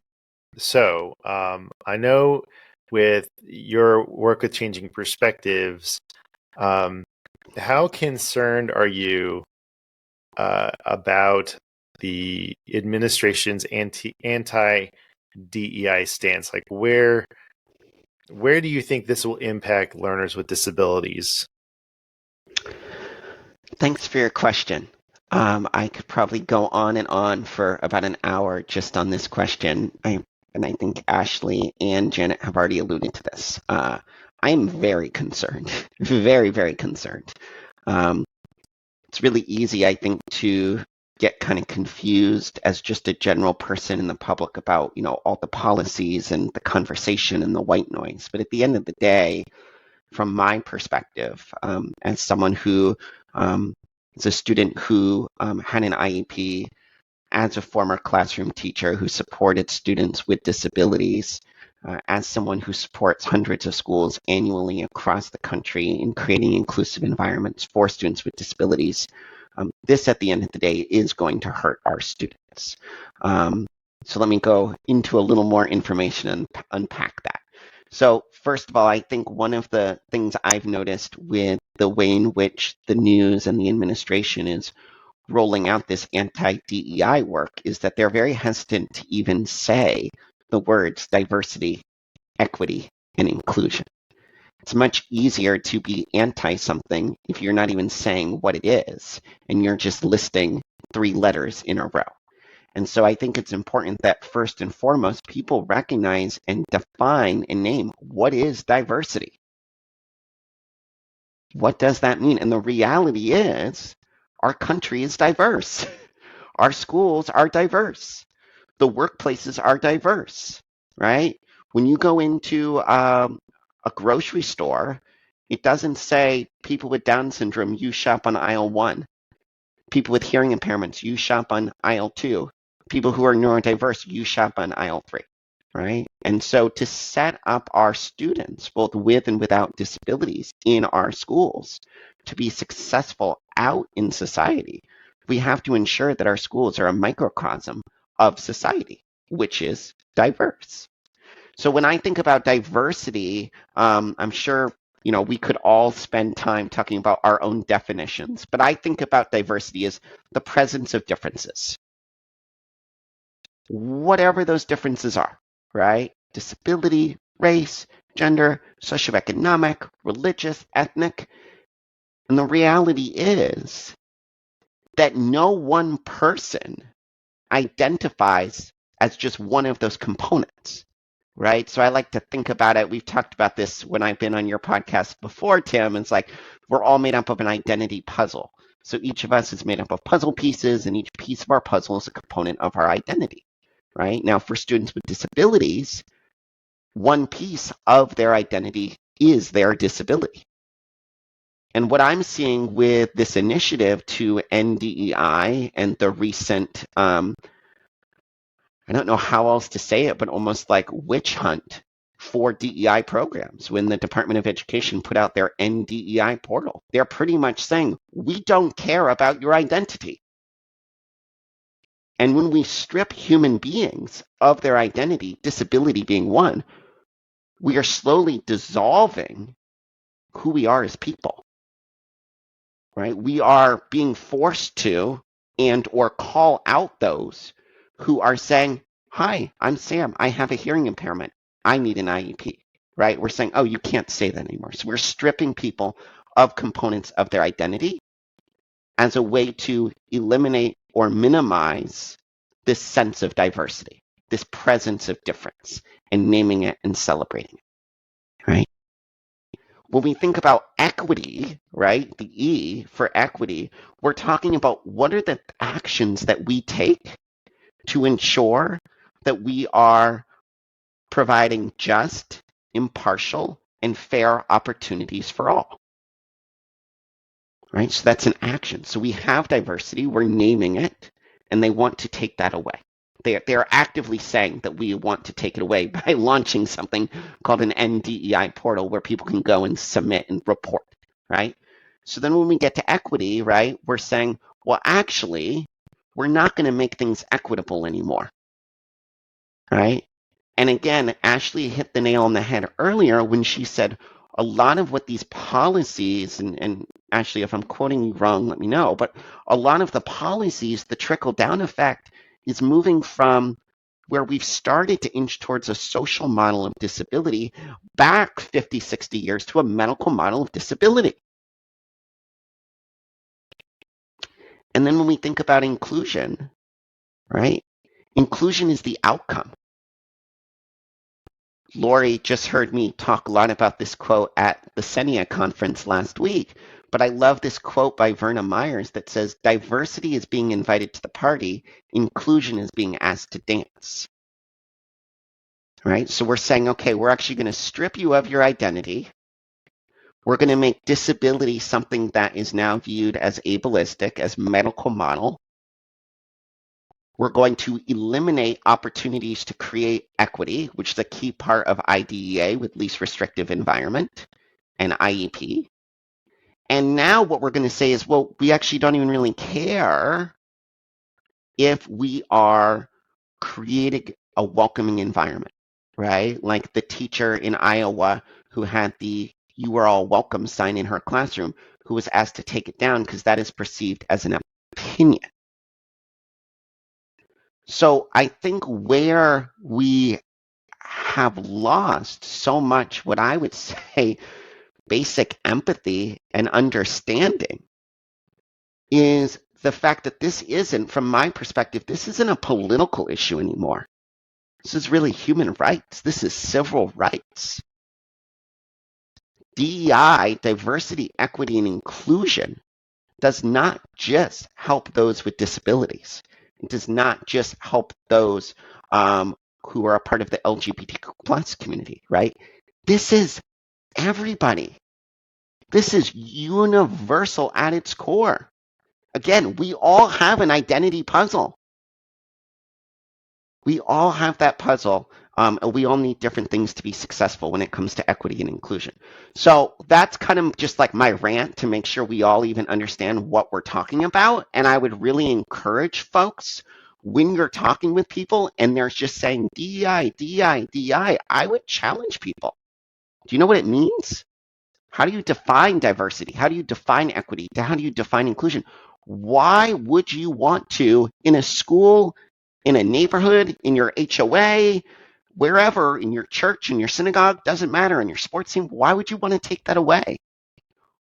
So I know with your work with changing perspectives, how concerned are you about the administration's anti-DEI stance? Like, where do you think this will impact learners with disabilities? Thanks for your question. I could probably go on and on for about an hour just on this question. And I think Ashley and Janet have already alluded to this. I am very concerned, very, very concerned. It's really easy, I think, to get kind of confused as just a general person in the public about, all the policies and the conversation and the white noise. But at the end of the day, from my perspective, as someone who is a student who had an IEP, as a former classroom teacher who supported students with disabilities, as someone who supports hundreds of schools annually across the country in creating inclusive environments for students with disabilities, this at the end of the day is going to hurt our students. So let me go into a little more information and unpack that. So first of all, I think one of the things I've noticed with the way in which the news and the administration is rolling out this anti-DEI work is that they're very hesitant to even say the words diversity, equity, and inclusion. It's much easier to be anti-something if you're not even saying what it is, and you're just listing 3 letters in a row. And so I think it's important that first and foremost, people recognize and define and name what is diversity. What does that mean? And the reality is, our country is diverse. Our schools are diverse. The workplaces are diverse, right? When you go into a grocery store, it doesn't say people with Down syndrome, you shop on aisle 1. People with hearing impairments, you shop on aisle 2. People who are neurodiverse, you shop on aisle 3, right? And so to set up our students, both with and without disabilities, in our schools to be successful out in society, we have to ensure that our schools are a microcosm of society, which is diverse. So when I think about diversity, I'm sure we could all spend time talking about our own definitions, but I think about diversity as the presence of differences. Whatever those differences are, right? Disability, race, gender, socioeconomic, religious, ethnic. And the reality is that no one person identifies as just one of those components, right? So I like to think about it. We've talked about this when I've been on your podcast before, Tim. It's like we're all made up of an identity puzzle. So each of us is made up of puzzle pieces, and each piece of our puzzle is a component of our identity, right? Now, for students with disabilities, one piece of their identity is their disability. And what I'm seeing with this initiative to end DEI and the recent, I don't know how else to say it, but almost like witch hunt for DEI programs. When the Department of Education put out their End DEI portal, they're pretty much saying, we don't care about your identity. And when we strip human beings of their identity, disability being one, we are slowly dissolving who we are as people. Right? We are being forced to and or call out those who are saying, hi, I'm Sam. I have a hearing impairment. I need an IEP, right? We're saying, oh, you can't say that anymore. So we're stripping people of components of their identity as a way to eliminate or minimize this sense of diversity, this presence of difference, and naming it and celebrating it, right? When we think about equity, right, the E for equity, we're talking about what are the actions that we take to ensure that we are providing just, impartial, and fair opportunities for all. Right? So that's an action. So we have diversity, we're naming it, and they want to take that away. They're actively saying that we want to take it away by launching something called an NDEI portal where people can go and submit and report, right? So then when we get to equity, right, we're saying, well, actually, we're not going to make things equitable anymore, right? And again, Ashley hit the nail on the head earlier when she said a lot of what these policies, and Ashley, if I'm quoting you wrong, let me know, but a lot of the policies, the trickle-down effect is moving from where we've started to inch towards a social model of disability back 50, 60 years to a medical model of disability. And then when we think about inclusion, right? Inclusion is the outcome. Lori just heard me talk a lot about this quote at the Senia conference last week, but I love this quote by Verna Myers that says, diversity is being invited to the party, inclusion is being asked to dance. Right? So we're saying, okay, we're actually going to strip you of your identity. We're going to make disability something that is now viewed as ableistic, as medical model. We're going to eliminate opportunities to create equity, which is a key part of IDEA with least restrictive environment and IEP. And now what we're going to say is, well, we actually don't even really care if we are creating a welcoming environment, right? Like the teacher in Iowa who had the "You are all welcome" sign in her classroom, who was asked to take it down because that is perceived as an opinion. So I think where we have lost so much, what I would say, basic empathy and understanding, is the fact that this isn't, from my perspective, this isn't a political issue anymore. This is really human rights. This is civil rights. DEI, diversity, equity, and inclusion, does not just help those with disabilities. It does not just help those who are a part of the LGBTQ plus community, right? This is everybody. This is universal at its core. Again, we all have an identity puzzle. We all have that puzzle. And we all need different things to be successful when it comes to equity and inclusion. So that's kind of just like my rant to make sure we all even understand what we're talking about. And I would really encourage folks, when you're talking with people and they're just saying DEI, DEI, DEI, I would challenge people. Do you know what it means? How do you define diversity? How do you define equity? How do you define inclusion? Why would you want to, in a school, in a neighborhood, in your HOA, wherever, in your church, in your synagogue, doesn't matter, in your sports team, why would you want to take that away?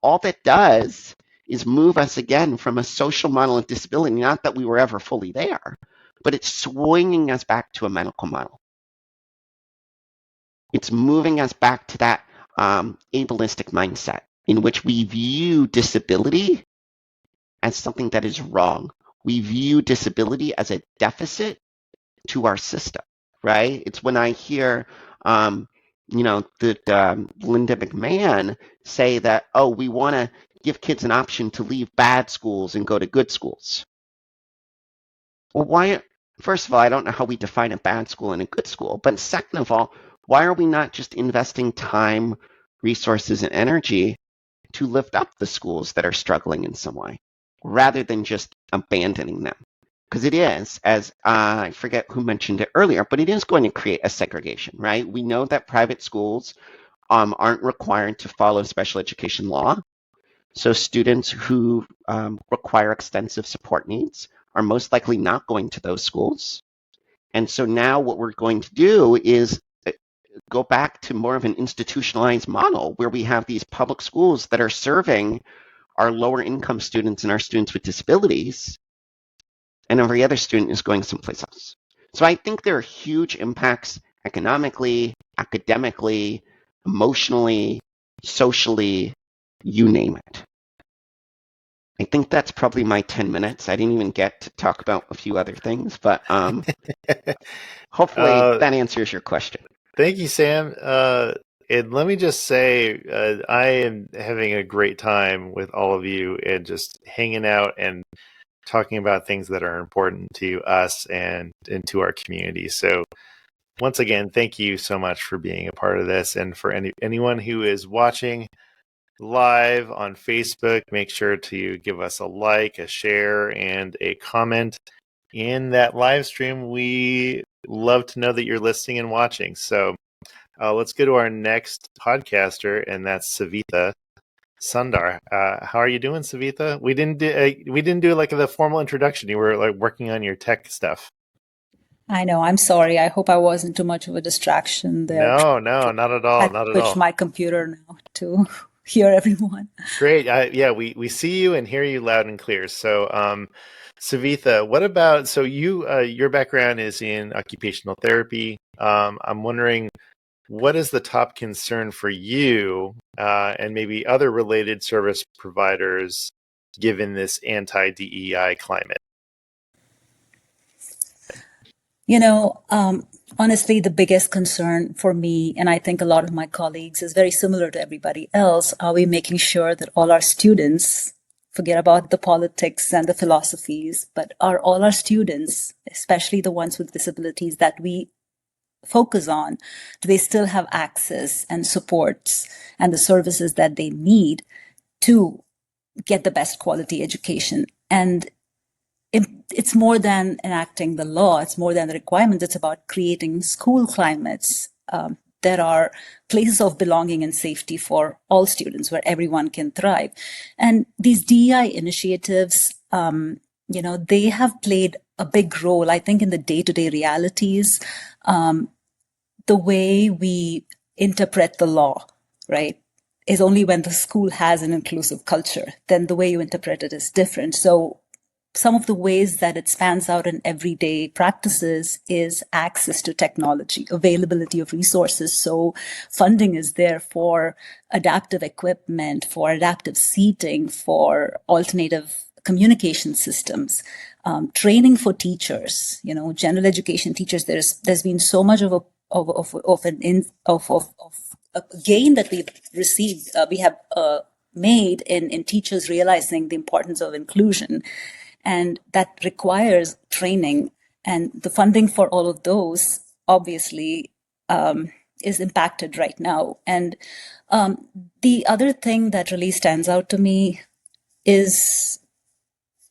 All that does is move us again from a social model of disability, not that we were ever fully there, but it's swinging us back to a medical model. It's moving us back to that ableistic mindset in which we view disability as something that is wrong. We view disability as a deficit to our system, right? It's when I hear, Linda McMahon say that, oh, we want to give kids an option to leave bad schools and go to good schools. Well, why? First of all, I don't know how we define a bad school and a good school. But second of all, why are we not just investing time, resources, and energy to lift up the schools that are struggling in some way, rather than just abandoning them? Because it is, as I forget who mentioned it earlier, but it is going to create a segregation, right? We know that private schools aren't required to follow special education law. So students who require extensive support needs are most likely not going to those schools. And so now what we're going to do is go back to more of an institutionalized model where we have these public schools that are serving our lower income students and our students with disabilities, and every other student is going someplace else. So I think there are huge impacts economically, academically, emotionally, socially, you name it. I think that's probably my 10 minutes. I didn't even get to talk about a few other things, but hopefully that answers your question. Thank you, Sam. And let me just say, I am having a great time with all of you and just hanging out and talking about things that are important to us and to our community. So once again, thank you so much for being a part of this. And for anyone who is watching live on Facebook, make sure to give us a like, a share, and a comment in that live stream. We love to know that you're listening and watching. So let's go to our next podcaster, and that's Savitha Sundar. How are you doing, Savitha? We didn't do like the formal introduction. You were like working on your tech stuff. I know. I'm sorry. I hope I wasn't too much of a distraction there. No, not at all. Not at all. Switch my computer now to hear everyone. Great. Yeah, we see you and hear you loud and clear. So, Savitha, what about, so your background is in occupational therapy. I'm wondering, what is the top concern for you and maybe other related service providers given this anti-DEI climate? Honestly, the biggest concern for me, and I think a lot of my colleagues, is very similar to everybody else. Are we making sure that all our students, forget about the politics and the philosophies, but are all our students, especially the ones with disabilities that we focus on, do they still have access and supports and the services that they need to get the best quality education? And it's more than enacting the law. It's more than the requirements. It's about creating school climates that are places of belonging and safety for all students, where everyone can thrive. And these DEI initiatives, they have played a big role, I think, in the day-to-day realities. The way we interpret the law, right, is only when the school has an inclusive culture. Then the way you interpret it is different. So some of the ways that it spans out in everyday practices is access to technology, availability of resources. So funding is there for adaptive equipment, for adaptive seating, for alternative communication systems, training for teachers, general education teachers. There's been so much of a gain that we've received, we have made in teachers realizing the importance of inclusion. And that requires training, and the funding for all of those obviously is impacted right now. And the other thing that really stands out to me is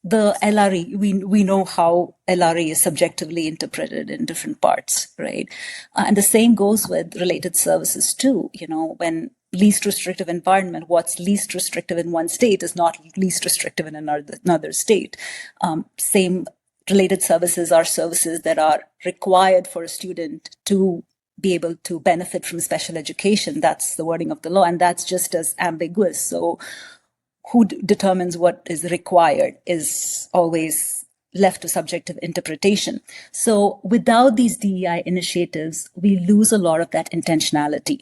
the LRE. We know how LRE is subjectively interpreted in different parts, right? And the same goes with related services too. When least restrictive environment, what's least restrictive in one state is not least restrictive in another state. Same related services are services that are required for a student to be able to benefit from special education. That's the wording of the law, and that's just as ambiguous. So who determines what is required is always left to subjective interpretation. So without these DEI initiatives, we lose a lot of that intentionality.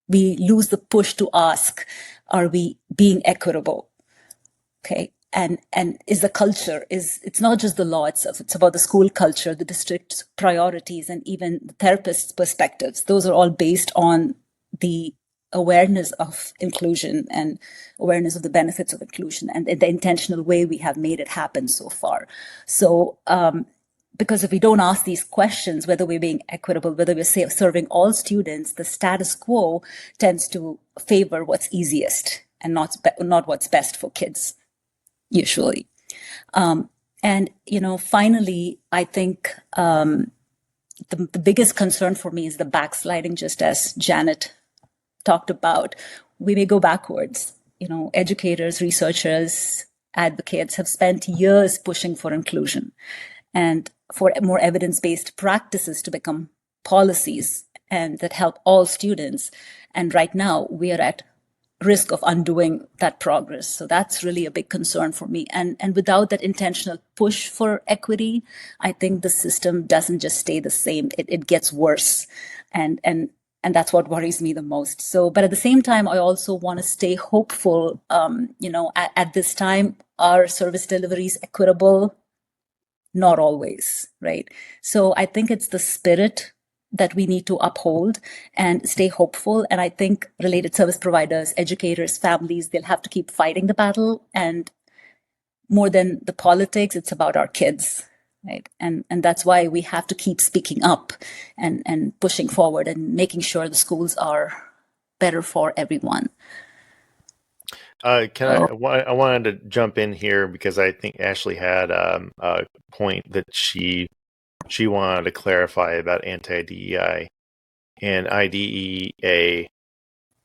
We lose the push to ask, are we being equitable? Okay. And is the culture, it's not just the law itself, it's about the school culture, the district's priorities, and even the therapist's perspectives. Those are all based on the awareness of inclusion and awareness of the benefits of inclusion and the intentional way we have made it happen so far. So, because if we don't ask these questions, whether we're being equitable, whether we're serving all students, the status quo tends to favor what's easiest and not what's best for kids, usually. Finally, I think the biggest concern for me is the backsliding, just as Janet talked about. We may go backwards. Educators, researchers, advocates have spent years pushing for inclusion and for more evidence-based practices to become policies and that help all students. And right now we are at risk of undoing that progress. So that's really a big concern for me. And without that intentional push for equity, I think the system doesn't just stay the same. It gets worse. And that's what worries me the most. So, but at the same time, I also want to stay hopeful. At this time, our service delivery is equitable. Not always, right? So I think it's the spirit that we need to uphold and stay hopeful. And I think related service providers, educators, families, they'll have to keep fighting the battle. And more than the politics, it's about our kids, right? And that's why we have to keep speaking up and pushing forward and making sure the schools are better for everyone. I wanted to jump in here because I think Ashley had a point that she wanted to clarify about anti-DEI and IDEA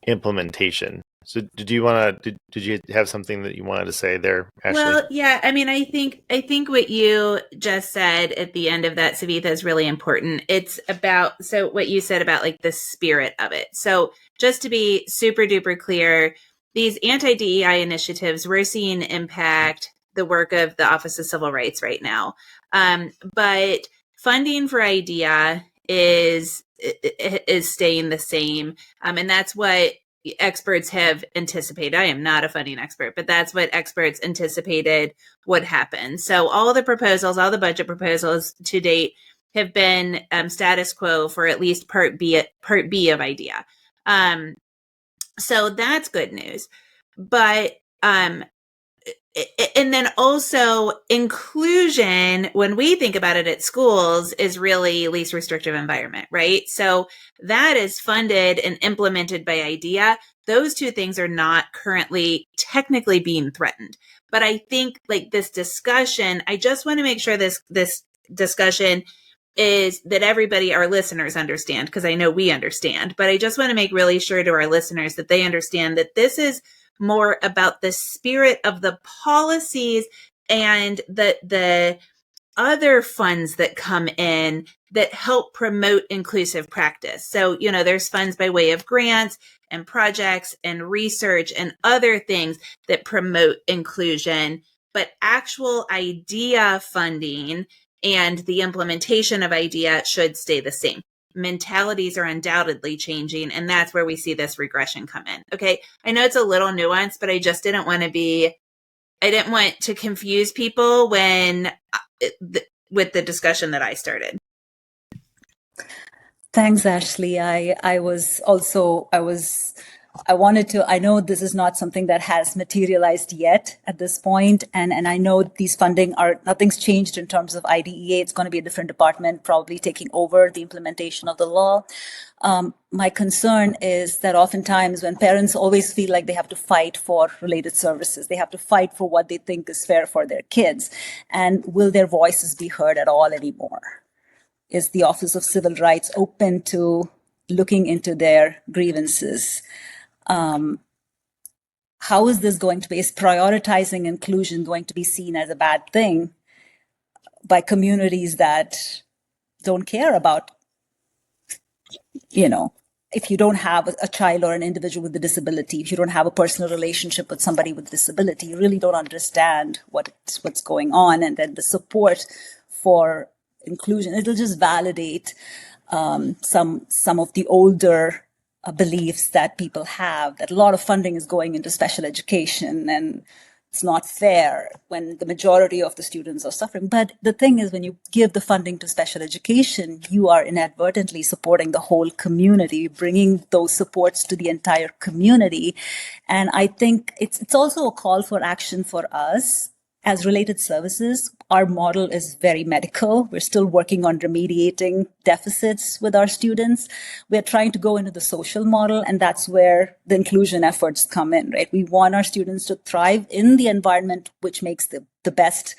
implementation. So did you have something that you wanted to say there, Ashley? Well, yeah, I mean, I think what you just said at the end of that, Savitha, is really important. It's about, so what you said about like the spirit of it. So just to be super duper clear, these anti-DEI initiatives, we're seeing impact the work of the Office of Civil Rights right now. But funding for IDEA is staying the same. And that's what experts have anticipated. I am not a funding expert, but that's what experts anticipated would happen. So all the proposals, all the budget proposals to date have been status quo for at least Part B of IDEA. So that's good news. But and then also inclusion, when we think about it at schools, is really least restrictive environment, right? So that is funded and implemented by IDEA. Those two things are not currently technically being threatened. But I think like this discussion, I just want to make sure this discussion is that everybody, our listeners, understand, because I know we understand, but I just want to make really sure to our listeners that they understand that this is more about the spirit of the policies and the other funds that come in that help promote inclusive practice. So, there's funds by way of grants and projects and research and other things that promote inclusion, but actual IDEA funding and the implementation of IDEA should stay the same. Mentalities are undoubtedly changing, and that's where we see this regression come in. Okay, I know it's a little nuanced, but I just didn't want to confuse people with the discussion that I started. Thanks, Ashley. I know this is not something that has materialized yet at this point, and I know these funding nothing's changed in terms of IDEA. It's going to be a different department probably taking over the implementation of the law. My concern is that oftentimes when parents always feel like they have to fight for related services, they have to fight for what they think is fair for their kids, and will their voices be heard at all anymore? Is the Office of Civil Rights open to looking into their grievances? How is this going to be? Is prioritizing inclusion going to be seen as a bad thing by communities that don't care about, if you don't have a child or an individual with a disability, if you don't have a personal relationship with somebody with a disability, you really don't understand what's going on. And then the support for inclusion, it'll just validate some of the older beliefs that people have, that a lot of funding is going into special education and it's not fair when the majority of the students are suffering. But the thing is, when you give the funding to special education, you are inadvertently supporting the whole community, bringing those supports to the entire community. And I think it's also a call for action for us. As related services, our model is very medical. We're still working on remediating deficits with our students. We're trying to go into the social model, and that's where the inclusion efforts come in, right? We want our students to thrive in the environment which makes the best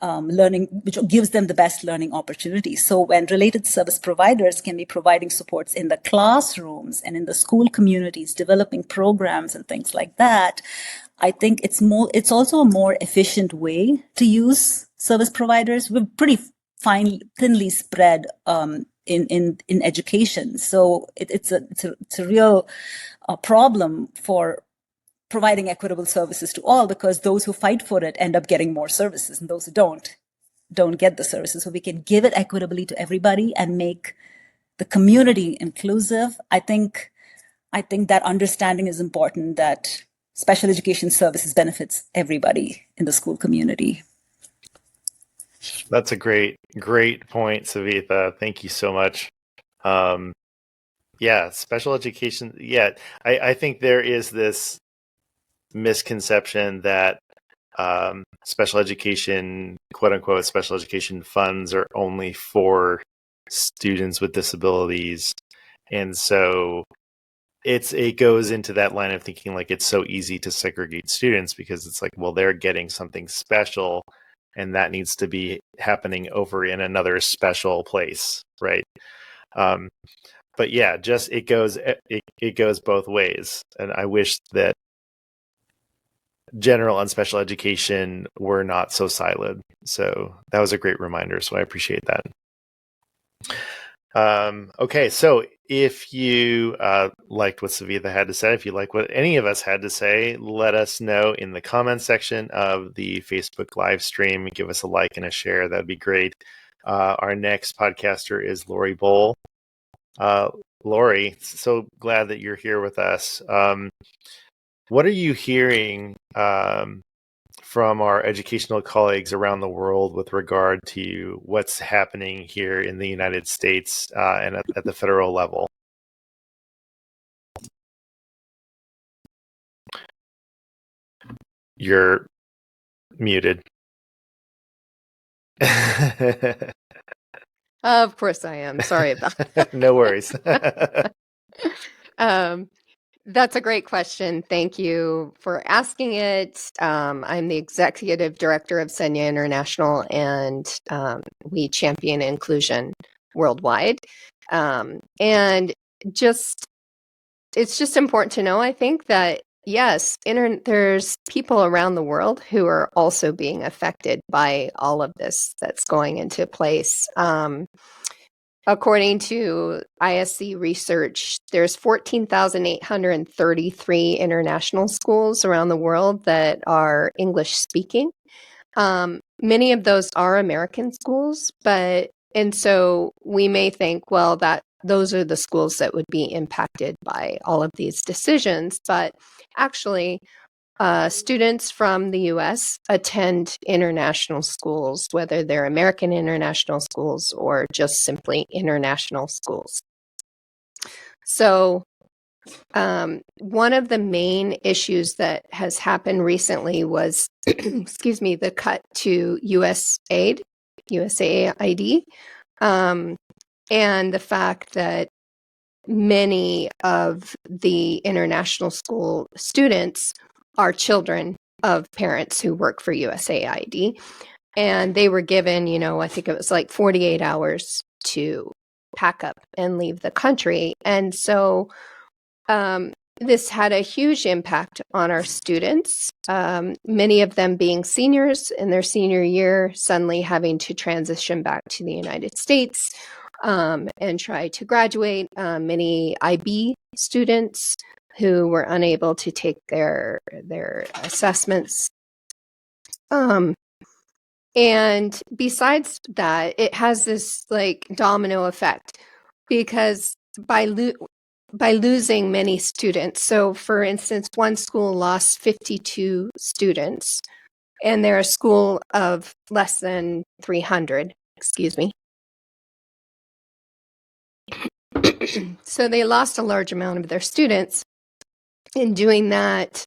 learning, which gives them the best learning opportunities. So when related service providers can be providing supports in the classrooms and in the school communities, developing programs and things like that, I think it's also a more efficient way to use service providers. We're pretty thinly spread in education, so it's a real problem for providing equitable services to all, because those who fight for it end up getting more services, and those who don't get the services. So we can give it equitably to everybody and make the community inclusive. I think that understanding is important, that special education services benefits everybody in the school community. That's a great point, Savitha. Thank you so much. Yeah, special education. Yeah, I think there is this misconception that special education, quote unquote, special education funds are only for students with disabilities. And so it goes into that line of thinking like it's so easy to segregate students because it's like, well, they're getting something special and that needs to be happening over in another special place, right? But yeah, just it goes both ways. And I wish that general and special education were not so siloed. So that was a great reminder. So I appreciate that. Okay, so if you liked what Savitha had to say, if you like what any of us had to say, let us know in the comments section of the Facebook live stream. Give us a like and a share. That'd be great. Our next podcaster is Lori Bowl. Lori, so glad that you're here with us. What are you hearing from our educational colleagues around the world with regard to what's happening here in the United States and at the federal level? You're muted. Of course I am. Sorry about that. No worries. That's a great question. Thank you for asking it. I'm the executive director of Senya International, and we champion inclusion worldwide. And it's just important to know, I think, that yes, there's people around the world who are also being affected by all of this that's going into place. According to ISC research, there's 14,833 international schools around the world that are English speaking. Many of those are American schools, and so we may think, well, that those are the schools that would be impacted by all of these decisions. But actually, students from the U.S. attend international schools, whether they're American international schools or just simply international schools. So one of the and issues that has happened recently was, excuse me, the cut to USAID, and the fact that many of the international school students are children of parents who work for USAID. And they were given, I think it was like 48 hours to pack up and leave the country. And so this had a huge impact on our students, many of them being seniors in their senior year, suddenly having to transition back to the United States and try to graduate. Many IB students who were unable to take their assessments. And besides that, it has this like domino effect because by losing many students. So for instance, one school lost 52 students and they're a school of less than 300, excuse me. So they lost a large amount of their students. In doing that,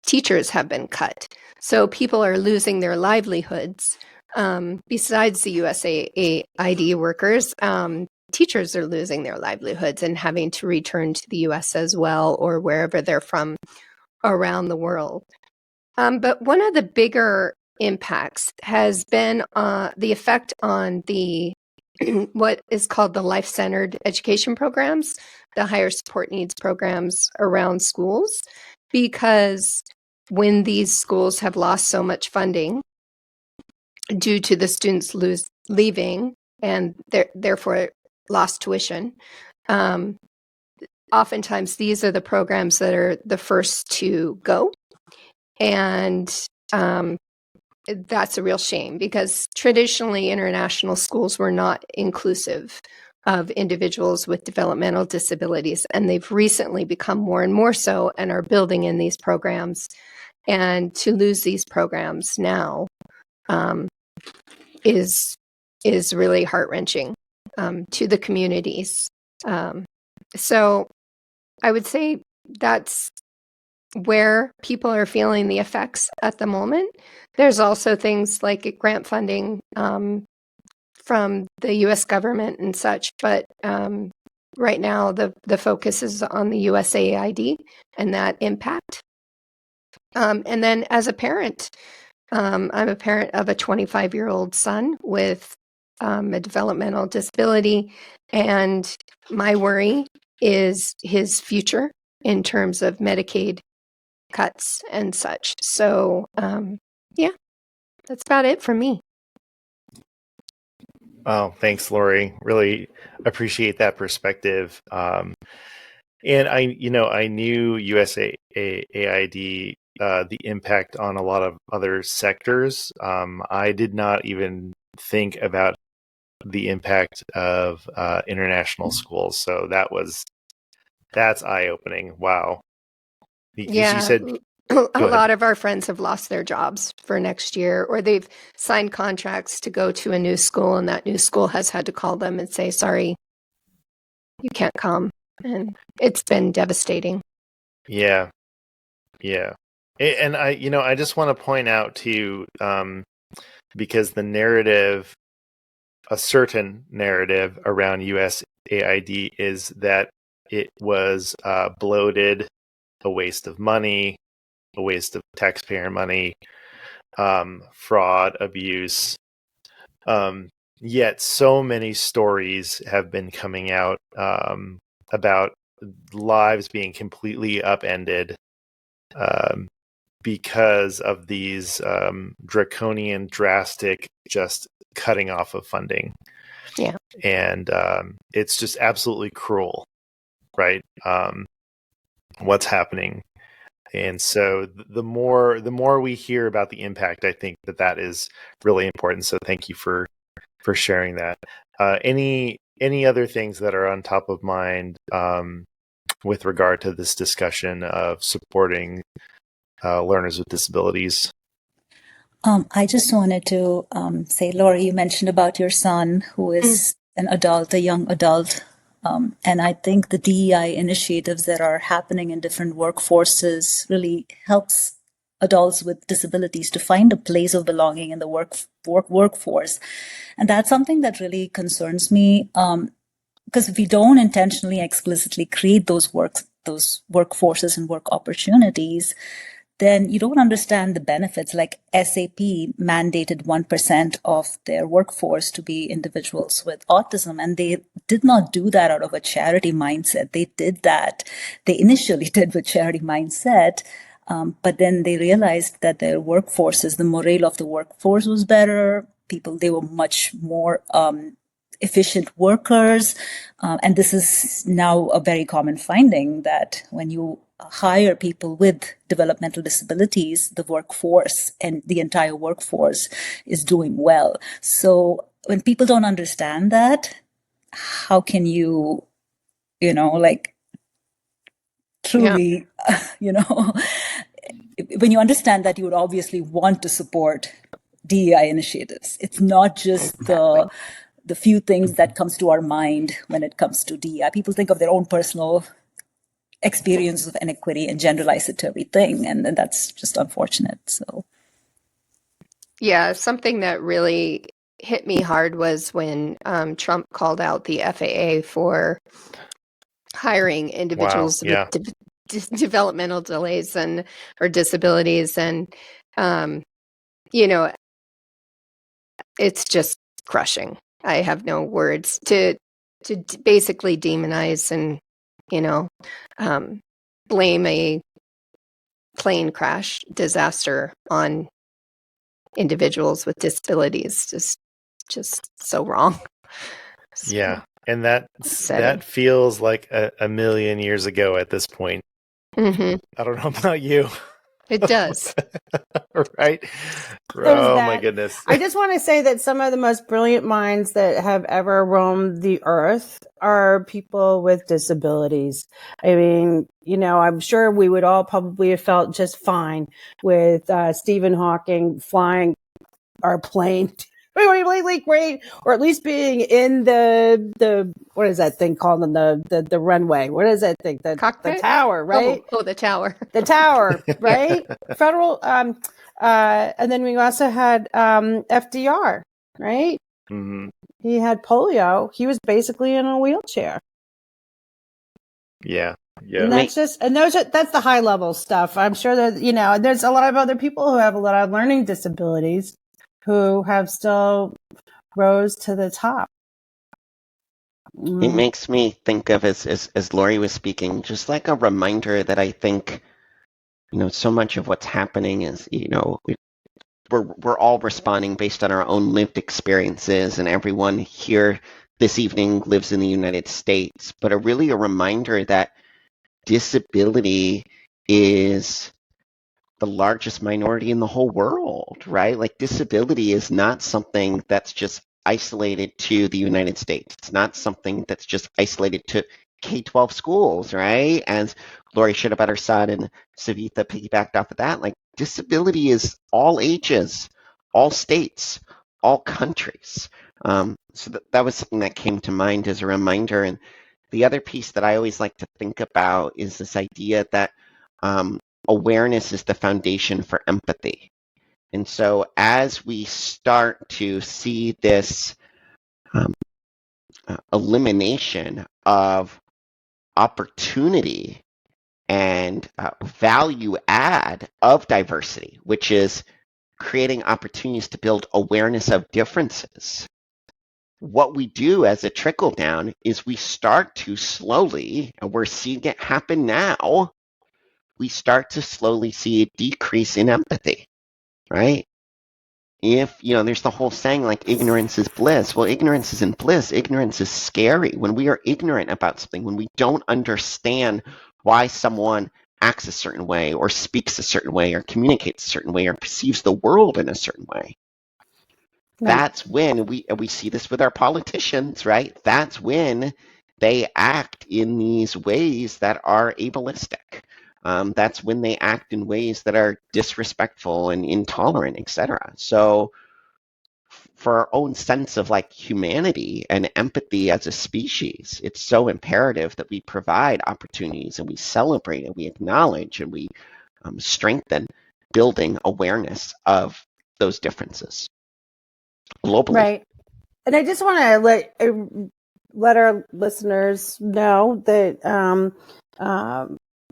teachers have been cut. So people are losing their livelihoods. Besides the USAID workers, teachers are losing their livelihoods and having to return to the US as well, or wherever they're from around the world. But one of the bigger impacts has been the effect on the what is called the life-centered education programs, the higher support needs programs around schools, because when these schools have lost so much funding due to the students leaving and therefore lost tuition, oftentimes these are the programs that are the first to go. And that's a real shame because traditionally international schools were not inclusive of individuals with developmental disabilities, and they've recently become more and more so and are building in these programs. And to lose these programs now is really heart-wrenching. to the communities. So I would say that's where people are feeling the effects at the moment. There's also things like grant funding from the U.S. government and such, but right now the focus is on the USAID and that impact. And then as a parent, I'm a parent of a 25-year-old son with a developmental disability, and my worry is his future in terms of Medicaid cuts and such. So, yeah, that's about it for me. Oh, thanks, Lori. Really appreciate that perspective. And I knew USAID, the impact on a lot of other sectors. I did not even think about the impact of international schools. So that's eye-opening. Wow. Because Yeah, you said, a lot of our friends have lost their jobs for next year, or they've signed contracts to go to a new school, and that new school has had to call them and say, sorry, you can't come. And it's been devastating. Yeah. And I just want to point out too, because a certain narrative around USAID is that it was bloated, a waste of money, a waste of taxpayer money, fraud, abuse. Yet so many stories have been coming out about lives being completely upended because of these draconian, drastic, just cutting off of funding. Yeah. And it's just absolutely cruel, right? What's happening. And so the more we hear about the impact, I think that is really important. So thank you for sharing that. Any other things that are on top of mind with regard to this discussion of supporting learners with disabilities? I just wanted to say, Laura, you mentioned about your son who is an adult, a young adult. And I think the DEI initiatives that are happening in different workforces really helps adults with disabilities to find a place of belonging in the workforce. And that's something that really concerns me. Because if we don't intentionally, explicitly create those workforces and work opportunities, then you don't understand the benefits. Like SAP mandated 1% of their workforce to be individuals with autism, and they did not do that out of a charity mindset. They initially did with charity mindset, but then they realized that their workforces, the morale of the workforce was better. They were much more efficient workers. And this is now a very common finding that when you hire people with developmental disabilities, the workforce and the entire workforce is doing well. So when people don't understand that, how can you, truly, when you understand that, you would obviously want to support DEI initiatives. It's not just the few things that comes to our mind when it comes to DEI. People think of their own personal experience of inequity and generalize it to everything. And that's just unfortunate. So, yeah, something that really hit me hard was when Trump called out the FAA for hiring individuals with developmental delays or disabilities. And, it's just crushing. I have no words to basically demonize and, blame a plane crash disaster on individuals with disabilities. Just so wrong. So, yeah. And that feels like a million years ago at this point. Mm-hmm. I don't know about you. It does. Right? My goodness. I just want to say that some of the most brilliant minds that have ever roamed the earth are people with disabilities. I mean, I'm sure we would all probably have felt just fine with Stephen Hawking flying our plane Great, or at least being in the what is that thing called on the runway? What is that thing? The Cockpit? tower, right? Oh, the tower. The tower, right? Federal. And then we also had FDR, right? Mm-hmm. He had polio. He was basically in a wheelchair. Yeah. And that's that's the high level stuff. I'm sure that, there's a lot of other people who have a lot of learning disabilities who have still rose to the top. It makes me think of, as Lori was speaking, just like a reminder that I think, so much of what's happening is, we're all responding based on our own lived experiences, and everyone here this evening lives in the United States, but really a reminder that disability is the largest minority in the whole world, right? Like, disability is not something that's just isolated to the United States. It's not something that's just isolated to K-12 schools, right? As Lori shared about her son and Savitha piggybacked off of that, like, disability is all ages, all states, all countries. So that was something that came to mind as a reminder. And the other piece that I always like to think about is this idea that awareness is the foundation for empathy. And so as we start to see this elimination of opportunity and value add of diversity, which is creating opportunities to build awareness of differences, what we do as a trickle down is we start to slowly, and we're seeing it happen now, we start to slowly see a decrease in empathy, right? If, there's the whole saying, like, ignorance is bliss. Well, ignorance isn't bliss. Ignorance is scary. When we are ignorant about something, when we don't understand why someone acts a certain way or speaks a certain way or communicates a certain way or perceives the world in a certain way, that's when we see this with our politicians, right? That's when they act in these ways that are ableistic. That's when they act in ways that are disrespectful and intolerant, etc. So for our own sense of like humanity and empathy as a species, it's so imperative that we provide opportunities and we celebrate and we acknowledge and we strengthen building awareness of those differences globally. Right. And I just want to let our listeners know that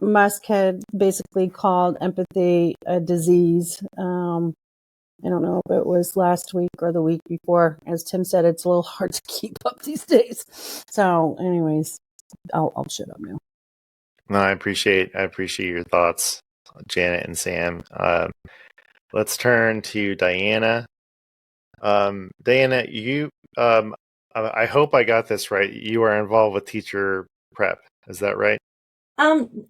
Musk had basically called empathy a disease. I don't know if it was last week or the week before. As Tim said, it's a little hard to keep up these days. So anyways, I'll shut up now. No, I appreciate your thoughts, Janet and Sam. Let's turn to Diana. Diana, you, I hope I got this right. You are involved with teacher prep. Is that right?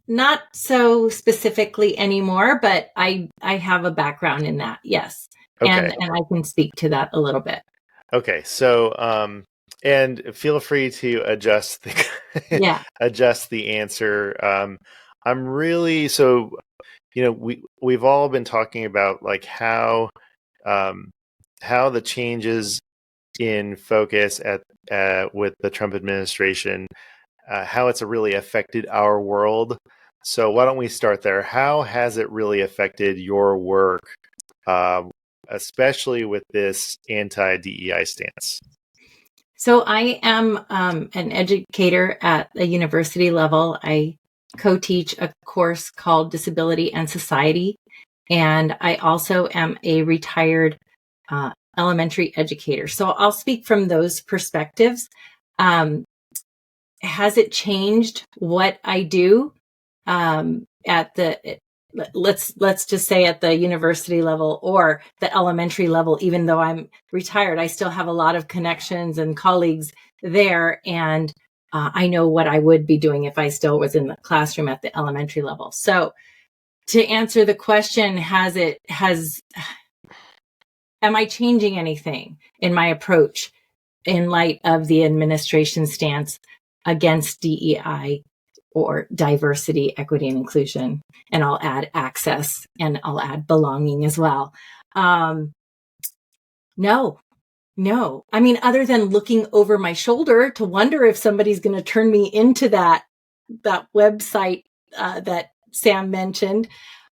Not so specifically anymore, but I have a background in that. Yes. Okay. And I can speak to that a little bit. Okay. So, and feel free to adjust the answer. I'm really, so, we've all been talking about like how the changes in focus with the Trump administration, how it's really affected our world. So why don't we start there? How has it really affected your work, especially with this anti-DEI stance? So I am an educator at a university level. I co-teach a course called Disability and Society, and I also am a retired elementary educator. So I'll speak from those perspectives. Has it changed what I do at the, let's just say at the university level or the elementary level? Even though I'm retired, I still have a lot of connections and colleagues there. And I know what I would be doing if I still was in the classroom at the elementary level. So to answer the question, am I changing anything in my approach in light of the administration's stance against DEI or diversity, equity, and inclusion? And I'll add access and I'll add belonging as well. No, No. I mean, other than looking over my shoulder to wonder if somebody's going to turn me into that website that Sam mentioned,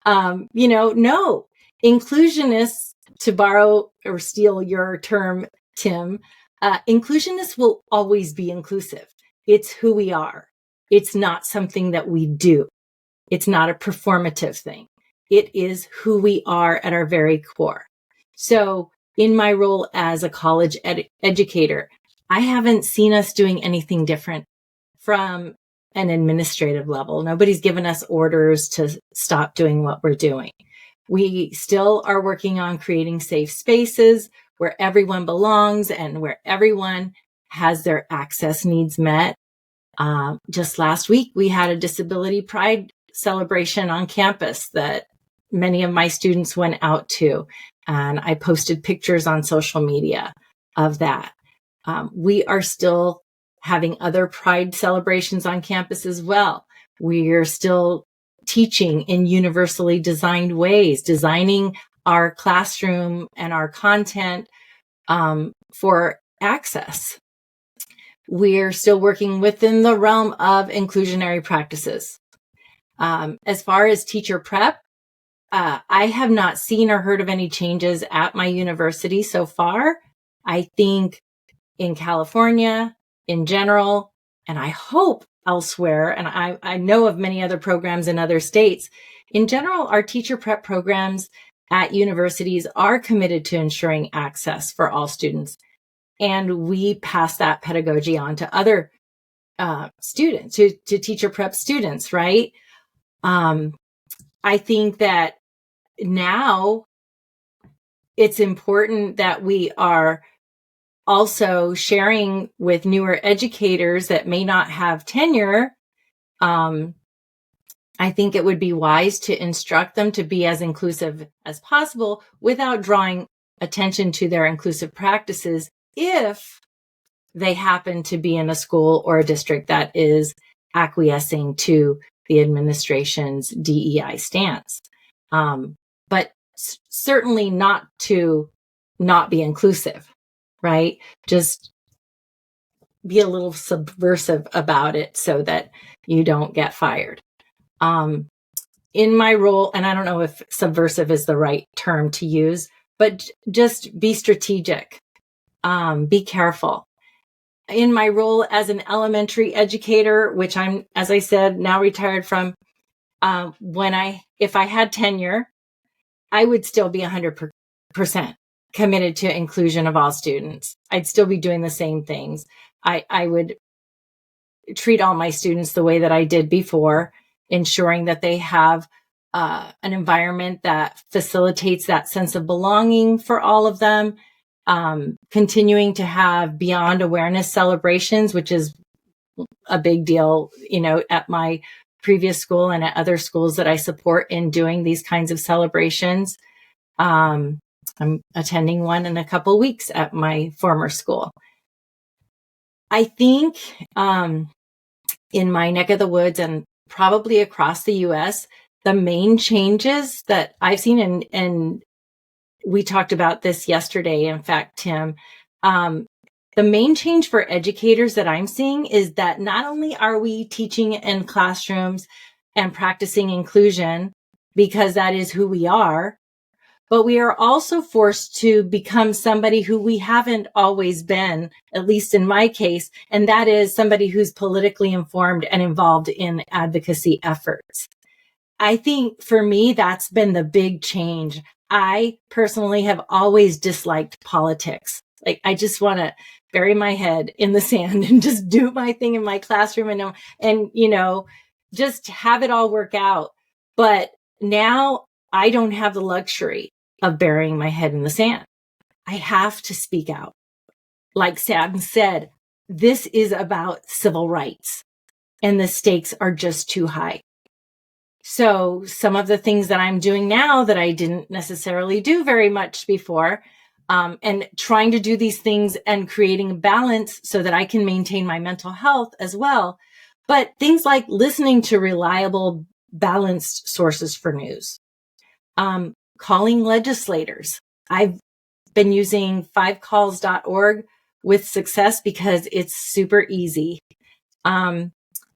no. Inclusionists, to borrow or steal your term, Tim, inclusionists will always be inclusive. It's who we are. It's not something that we do. It's not a performative thing. It is who we are at our very core. So in my role as a college educator, I haven't seen us doing anything different from an administrative level. Nobody's given us orders to stop doing what we're doing. We still are working on creating safe spaces where everyone belongs and where everyone has their access needs met. Just last week, we had a disability pride celebration on campus that many of my students went out to, and I posted pictures on social media of that. We are still having other pride celebrations on campus as well. We're still teaching in universally designed ways, designing our classroom and our content for access. We're still working within the realm of inclusionary practices. As far as teacher prep, I have not seen or heard of any changes at my university so far. I think in California, in general, and I hope elsewhere, and I know of many other programs in other states, in general, our teacher prep programs at universities are committed to ensuring access for all students. And we pass that pedagogy on to other students, to teacher prep students, right? I think that now it's important that we are also sharing with newer educators that may not have tenure. I think it would be wise to instruct them to be as inclusive as possible without drawing attention to their inclusive practices if they happen to be in a school or a district that is acquiescing to the administration's DEI stance. But certainly not to not be inclusive, right? Just be a little subversive about it so that you don't get fired. In my role, and I don't know if subversive is the right term to use, but just be strategic, be careful. In my role as an elementary educator, which I'm, as I said, now retired from, if I had tenure, I would still be 100% committed to inclusion of all students. I'd still be doing the same things. I would treat all my students the way that I did before, ensuring that they have an environment that facilitates that sense of belonging for all of them, continuing to have beyond awareness celebrations, which is a big deal, at my previous school and at other schools that I support in doing these kinds of celebrations. I'm attending one in a couple of weeks at my former school. I think in my neck of the woods and probably across the U.S., the main changes that I've seen, and we talked about this yesterday, in fact, Tim, the main change for educators that I'm seeing is that not only are we teaching in classrooms and practicing inclusion, because that is who we are, but we are also forced to become somebody who we haven't always been, at least in my case, and that is somebody who's politically informed and involved in advocacy efforts. I think for me, that's been the big change. I personally have always disliked politics. Like, I just want to bury my head in the sand and just do my thing in my classroom and just have it all work out. But now I don't have the luxury of burying my head in the sand. I have to speak out. Like Sam said, this is about civil rights and the stakes are just too high. So some of the things that I'm doing now that I didn't necessarily do very much before, and trying to do these things and creating a balance so that I can maintain my mental health as well. But things like listening to reliable, balanced sources for news, calling legislators. I've been using 5calls.org with success because it's super easy. And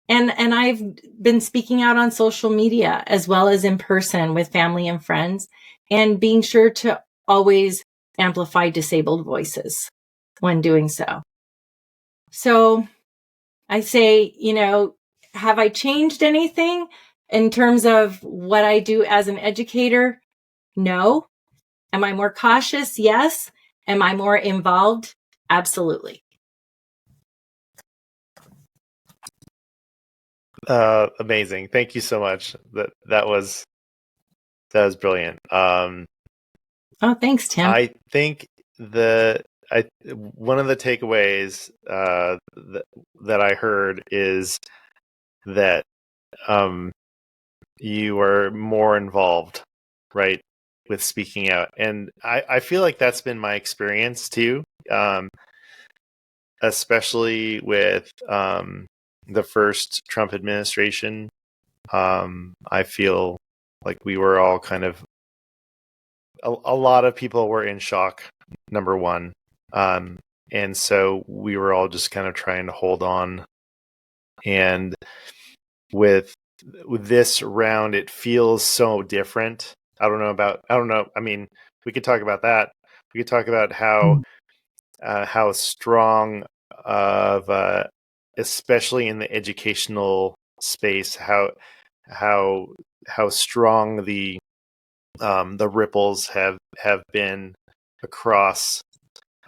I've been speaking out on social media as well as in person with family and friends, and being sure to always amplify disabled voices when doing so. So I say, have I changed anything in terms of what I do as an educator? No. Am I more cautious? Yes. Am I more involved? Absolutely. Amazing. Thank you so much. That was brilliant. Oh, thanks, Tim. I think one of the takeaways that I heard is that you are more involved, right, with speaking out, and I feel like that's been my experience too, especially with the first Trump administration. I feel like we were all kind of a lot of people were in shock, number one. And so we were all just kind of trying to hold on. And with this round, it feels so different. I don't know. I mean, we could talk about that. We could talk about how strong of, especially in the educational space, how strong the ripples have been across,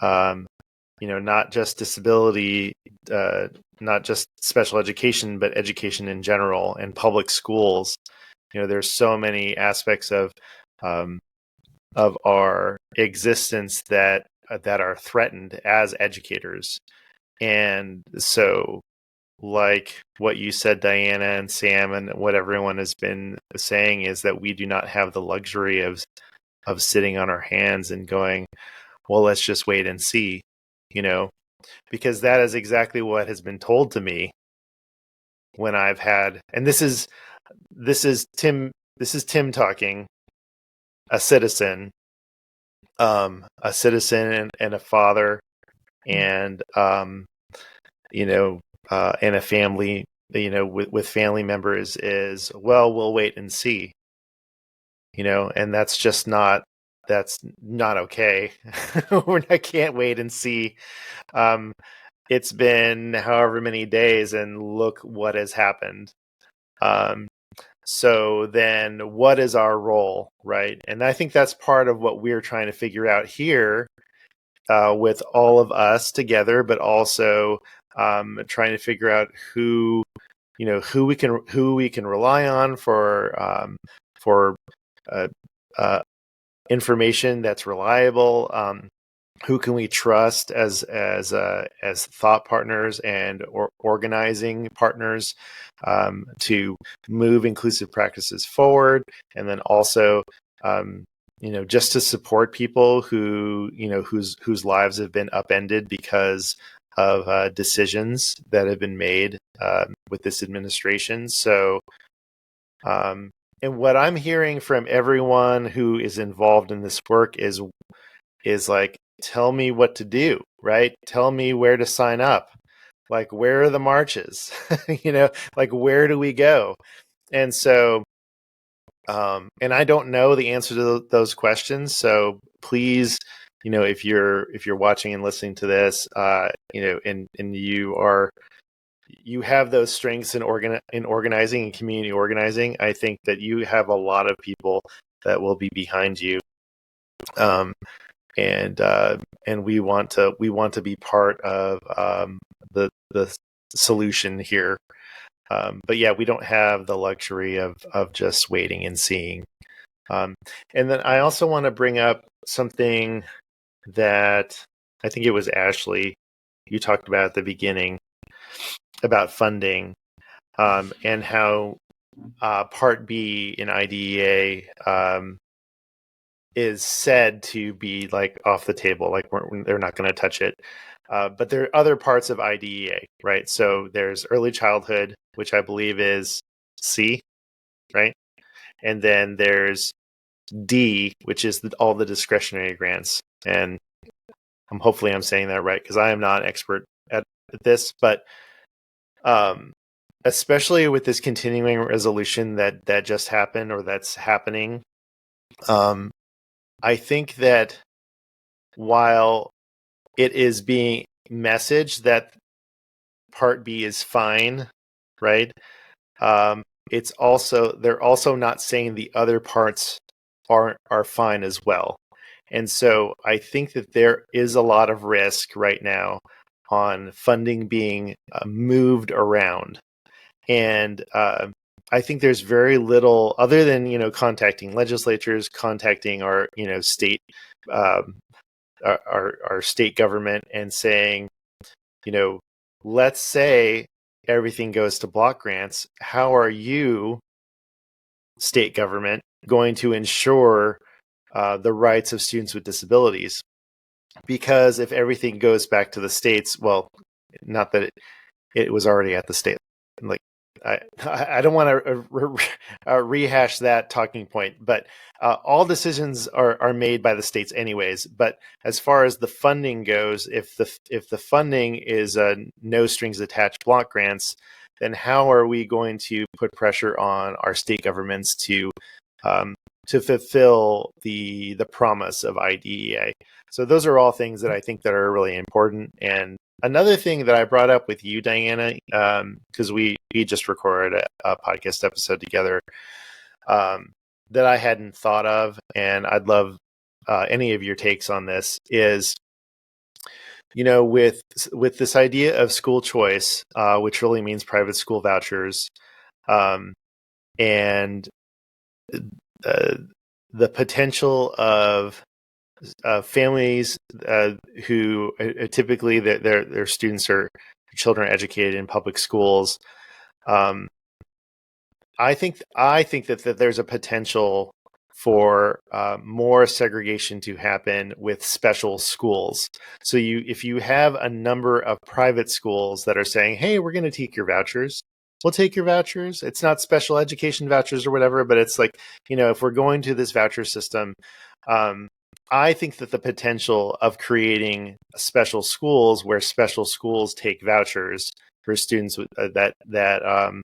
not just disability, not just special education, but education in general and public schools. There's so many aspects of our existence that are threatened as educators. And so, like what you said, Diana and Sam, and what everyone has been saying, is that we do not have the luxury of sitting on our hands and going, well, let's just wait and see, because that is exactly what has been told to me when I've had, and this is Tim talking, a citizen and a father, and and a family, with family members, is, well, we'll wait and see, and that's not okay. I can't wait and see. It's been however many days, and look what has happened. So then what is our role, right? And I think that's part of what we're trying to figure out here, with all of us together, but also trying to figure out who we can rely on for information that's reliable. Who can we trust as thought partners and organizing partners, to move inclusive practices forward, and then also just to support people who whose lives have been upended because of decisions that have been made with this administration. So, and what I'm hearing from everyone who is involved in this work is like, tell me what to do, right? Tell me where to sign up. Like, where are the marches? Like, where do we go? And so, and I don't know the answer to those questions. So please, if you're watching and listening to this, and you have those strengths in organizing and community organizing, I think that you have a lot of people that will be behind you. And we want to be part of the solution here. But yeah, we don't have the luxury of just waiting and seeing. And then I also want to bring up something that I think it was Ashley you talked about at the beginning about funding, and how Part B in IDEA is said to be like off the table, like they're not going to touch it. But there are other parts of IDEA, right? So there's early childhood, which I believe is C, right? And then there's D, which is all the discretionary grants. and hopefully I'm saying that right because I am not an expert at this, but especially with this continuing resolution that just happened or that's happening, I think that while it is being messaged that Part B is fine, right? It's also, they're also not saying the other parts are fine as well. And so I think that there is a lot of risk right now on funding being moved around. And I think there's very little other than, contacting legislatures, contacting our, state, our state government and saying, let's say everything goes to block grants. How are you, state government, going to ensure the rights of students with disabilities? Because if everything goes back to the states, well, not that it was already at the state. Like, I don't want to rehash that talking point, but all decisions are made by the states anyways. But as far as the funding goes, if the funding is no strings attached block grants, then how are we going to put pressure on our state governments to fulfill the promise of IDEA? So those are all things that I think that are really important. And another thing that I brought up with you, Diana, because we just recorded a podcast episode together that I hadn't thought of, and I'd love any of your takes on this, is, with this idea of school choice, which really means private school vouchers, and the potential of families who typically their students or children are educated in public schools. I think that there's a potential for more segregation to happen with special schools. So if you have a number of private schools that are saying, hey, we're going to take your vouchers. We'll take your vouchers. It's not special education vouchers or whatever, but it's like, if we're going to this voucher system, I think that the potential of creating special schools where special schools take vouchers for students that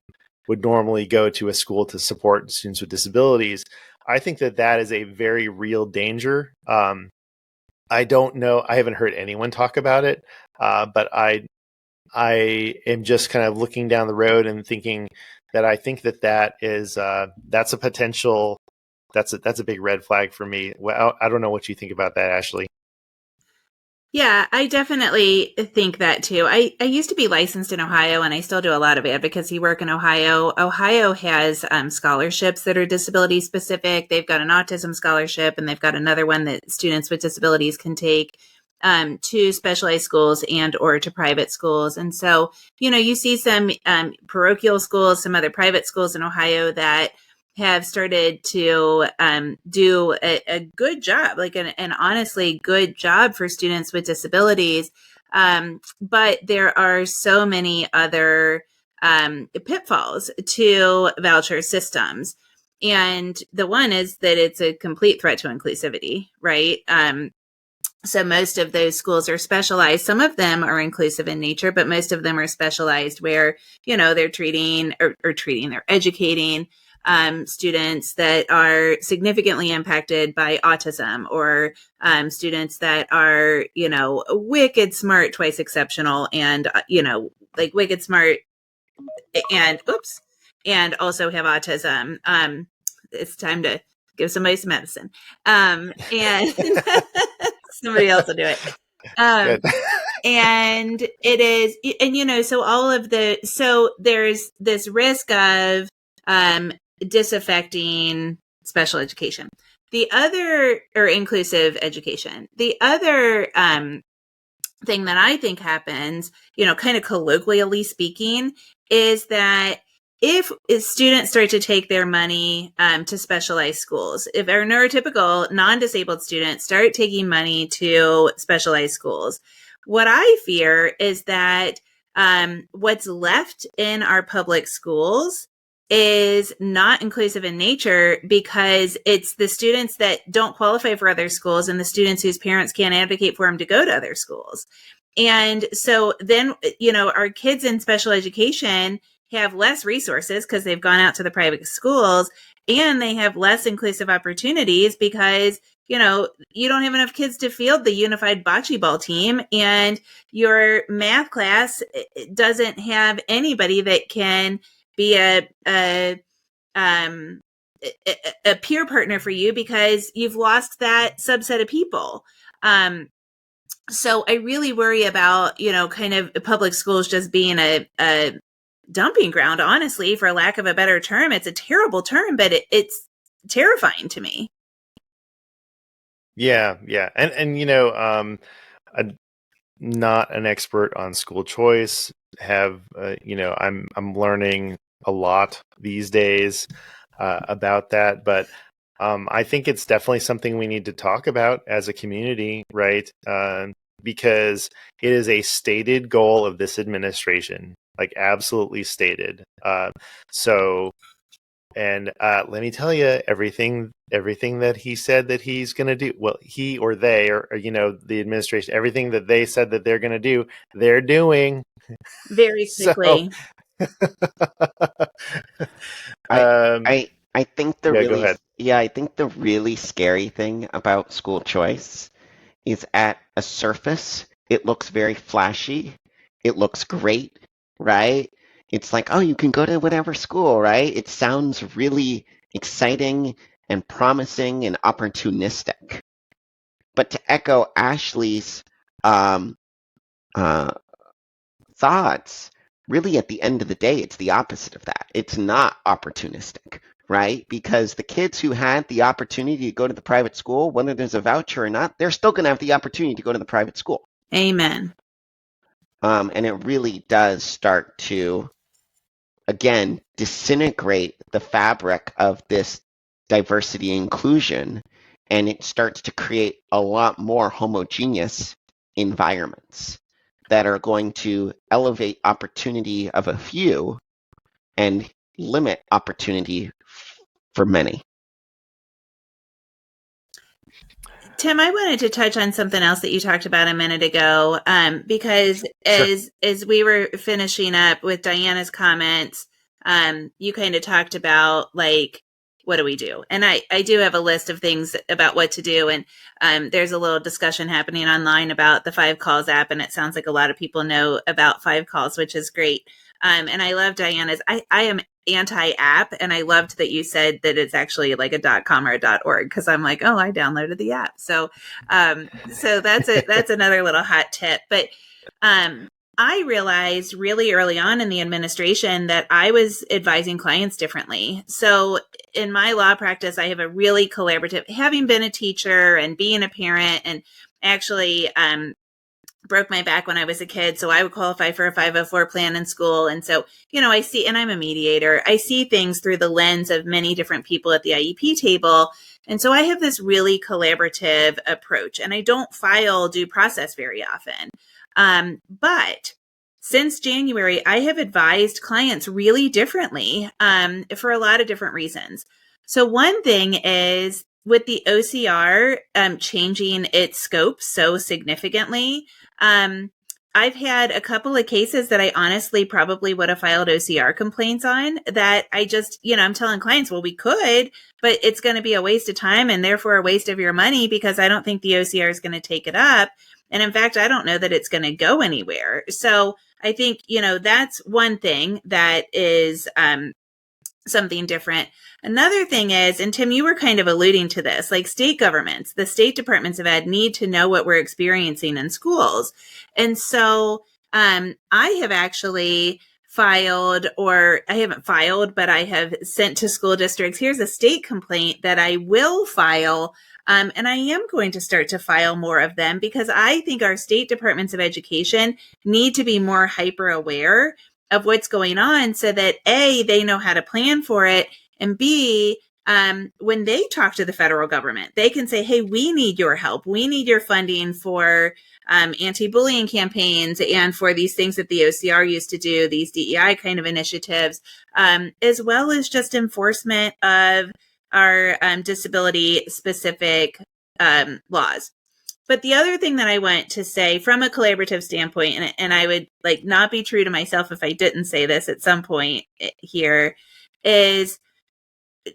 would normally go to a school to support students with disabilities, I think that is a very real danger. I don't know. I haven't heard anyone talk about it, but I am just kind of looking down the road and thinking that I think that is that's a potential. That's a big red flag for me. Well, I don't know what you think about that, Ashley. Yeah, I definitely think that too. I used to be licensed in Ohio, and I still do a lot of advocacy work in Ohio. Ohio has scholarships that are disability specific. They've got an autism scholarship, and they've got another one that students with disabilities can take to specialized schools and or to private schools. And so, you see some parochial schools, some other private schools in Ohio that have started to do a good job, like an honestly good job for students with disabilities. But there are so many other pitfalls to voucher systems. And the one is that it's a complete threat to inclusivity, right? So most of those schools are specialized. Some of them are inclusive in nature, but most of them are specialized where, they're they're educating students that are significantly impacted by autism, or students that are, wicked smart, twice exceptional, and, like wicked smart and also have autism. It's time to give somebody some medicine. And somebody else will do it. And it is, and, so there's this risk of, disaffecting special education. The other, or inclusive education, the other thing that I think happens, kind of colloquially speaking, is that if students start to take their money to specialized schools, if our neurotypical non-disabled students start taking money to specialized schools, what I fear is that what's left in our public schools is not inclusive in nature because it's the students that don't qualify for other schools and the students whose parents can't advocate for them to go to other schools. And so then, our kids in special education have less resources because they've gone out to the private schools, and they have less inclusive opportunities because, you don't have enough kids to field the unified bocce ball team, and your math class doesn't have anybody that can be a peer partner for you because you've lost that subset of people. So I really worry about, kind of public schools just being a dumping ground, honestly, for lack of a better term. It's a terrible term, but it's terrifying to me. Yeah. I'm not an expert on school choice. I'm learning a lot these days about that, but I think it's definitely something we need to talk about as a community, right? Because it is a stated goal of this administration, like absolutely stated. And let me tell you, everything that he said that he's going to do, well, he or they, or the administration, everything that they said that they're going to do, they're doing very quickly. I think the go ahead. I think the really scary thing about school choice is at a surface, it looks very flashy. It looks great, right? It's like, oh, you can go to whatever school, right? It sounds really exciting and promising and opportunistic. But to echo Ashley's thoughts, really at the end of the day, it's the opposite of that. It's not opportunistic, right? Because the kids who had the opportunity to go to the private school, whether there's a voucher or not, they're still going to have the opportunity to go to the private school. Amen. And it really does start to, again, disintegrate the fabric of this diversity and inclusion, and it starts to create a lot more homogeneous environments that are going to elevate opportunity of a few and limit opportunity for many. Tim, I wanted to touch on something else that you talked about a minute ago, because as we were finishing up with Diana's comments, you kind of talked about, like, what do we do? And I do have a list of things about what to do. And there's a little discussion happening online about the 5 Calls app. And it sounds like a lot of people know about 5 Calls, which is great. And I love Diana's. I am anti-app, and I loved that you said that it's actually like a .com or a .org, because I'm like, oh, I downloaded the app. So that's another little hot tip. But I realized really early on in the administration that I was advising clients differently. So in my law practice, I have a really collaborative, having been a teacher and being a parent, and actually broke my back when I was a kid, so I would qualify for a 504 plan in school. And so, I see, and I'm a mediator, I see things through the lens of many different people at the IEP table. And so I have this really collaborative approach, and I don't file due process very often. But since January, I have advised clients really differently for a lot of different reasons. So one thing is, with the OCR changing its scope so significantly, I've had a couple of cases that I honestly probably would have filed OCR complaints on, that I just, I'm telling clients, well, we could, but it's going to be a waste of time and therefore a waste of your money, because I don't think the OCR is going to take it up. And in fact, I don't know that it's going to go anywhere. So I think, that's one thing that is something different. Another thing is, and Tim, you were kind of alluding to this, like state governments, the state departments of ed need to know what we're experiencing in schools. And so I have actually filed, or I haven't filed, but I have sent to school districts, here's a state complaint that I will file. And I am going to start to file more of them, because I think our state departments of education need to be more hyper aware of what's going on, so that A, they know how to plan for it, and B, when they talk to the federal government, they can say, hey, we need your help. We need your funding for anti-bullying campaigns and for these things that the OCR used to do, these DEI kind of initiatives, as well as just enforcement of our disability-specific laws. But the other thing that I want to say from a collaborative standpoint, and I would like not be true to myself if I didn't say this at some point here, is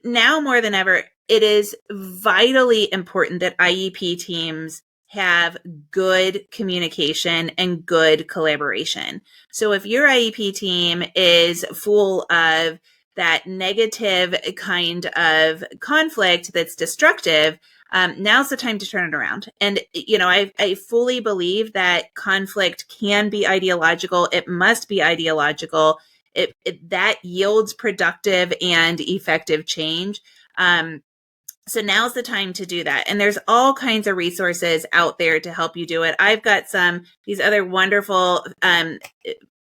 now more than ever, it is vitally important that IEP teams have good communication and good collaboration. So if your IEP team is full of that negative kind of conflict that's destructive, now's the time to turn it around. And, you know, I fully believe that conflict can be ideological. It must be ideological. That yields productive and effective change. So now's the time to do that. And there's all kinds of resources out there to help you do it. I've got these other wonderful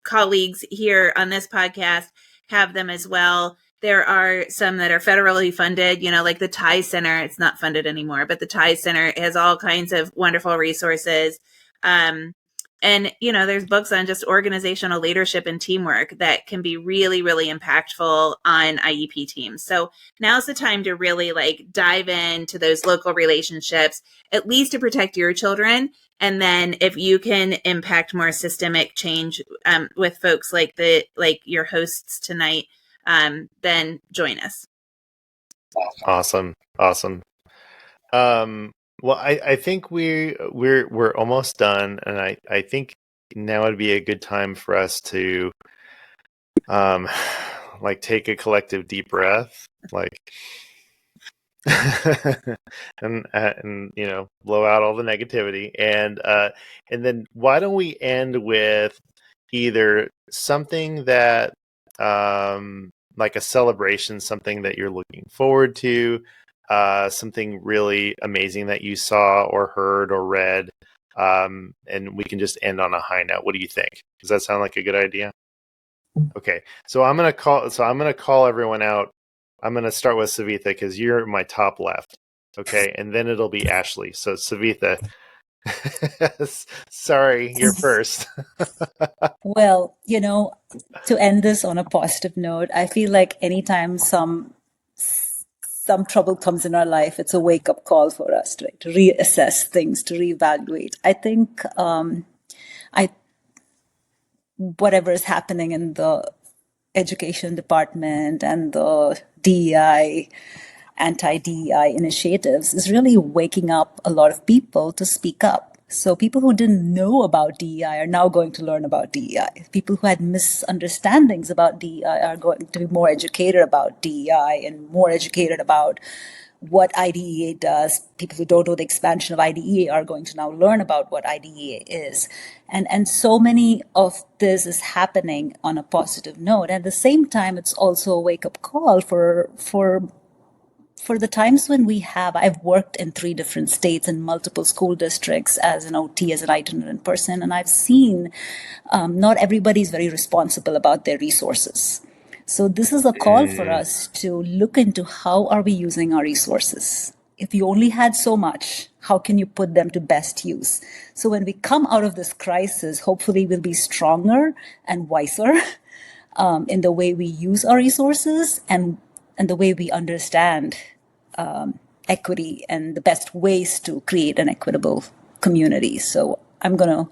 colleagues here on this podcast have them as well. There are some that are federally funded, you know, like the TIE Center. It's not funded anymore, but the TIE Center has all kinds of wonderful resources. And, you know, there's books on just organizational leadership and teamwork that can be really, really impactful on IEP teams. So now's the time to really like dive into those local relationships, at least to protect your children. And then if you can impact more systemic change with folks like your hosts tonight, then join us. Awesome. Well, I think we're almost done, and I think now would be a good time for us to like take a collective deep breath, like and you know, blow out all the negativity, and then why don't we end with either something that like a celebration, something that you're looking forward to, something really amazing that you saw or heard or read, and we can just end on a high note. What do you think? Does that sound like a good idea? Okay, so I'm gonna call everyone out. I'm gonna start with Savitha because you're my top left. Okay, and then it'll be Ashley. So Savitha, sorry, you're first. Well, you know, to end this on a positive note, I feel like anytime some trouble comes in our life, it's a wake-up call for us to reassess things, to reevaluate. I think whatever is happening in the education department and the DEI, anti-DEI initiatives is really waking up a lot of people to speak up. So people who didn't know about DEI are now going to learn about DEI. People who had misunderstandings about DEI are going to be more educated about DEI and more educated about what IDEA does. People who don't know the expansion of IDEA are going to now learn about what IDEA is. And so many of this is happening on a positive note. At the same time, it's also a wake-up call for the times when I've worked in 3 different states and multiple school districts as an OT, as an itinerant person, and I've seen not everybody's very responsible about their resources. So this is a call for us to look into how are we using our resources. If you only had so much, how can you put them to best use? So when we come out of this crisis, hopefully we'll be stronger and wiser in the way we use our resources and the way we understand equity and the best ways to create an equitable community. So I'm going to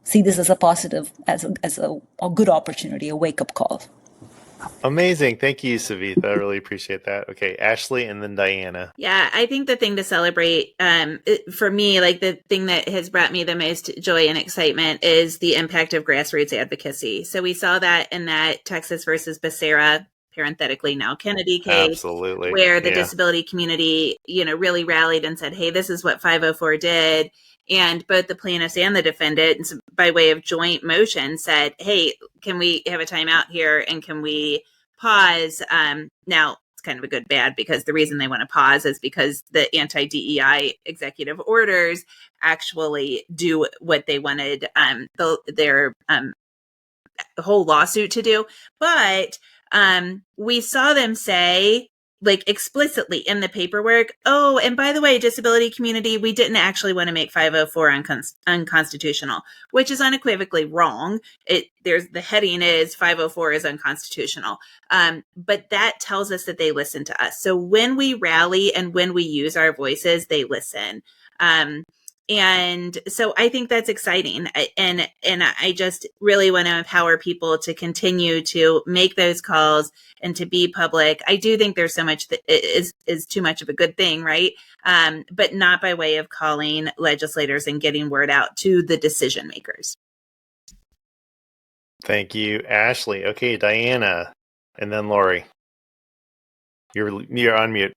see this as a positive, as a good opportunity, a wake-up call. Amazing. Thank you, Savitha. I really appreciate that. Okay, Ashley and then Diana. Yeah, I think the thing to celebrate for me, like the thing that has brought me the most joy and excitement is the impact of grassroots advocacy. So we saw that in that Texas versus Becerra, parenthetically now Kennedy case, absolutely, where the disability community, you know, really rallied and said, hey, this is what 504 did. And both the plaintiffs and the defendant, by way of joint motion, said, hey, can we have a timeout here and can we pause? Now, it's kind of a good bad because the reason they want to pause is because the anti-DEI executive orders actually do what they wanted their whole lawsuit to do. But we saw them say, like explicitly in the paperwork, oh, and by the way, disability community, we didn't actually want to make 504 unconstitutional, which is unequivocally wrong. There's the heading is 504 is unconstitutional. But that tells us that they listen to us. So when we rally and when we use our voices, they listen. And so I think that's exciting. And I just really want to empower people to continue to make those calls and to be public. I do think there's so much that is too much of a good thing, right? But not by way of calling legislators and getting word out to the decision makers. Thank you, Ashley. Okay, Diana, and then Lori. You're on mute.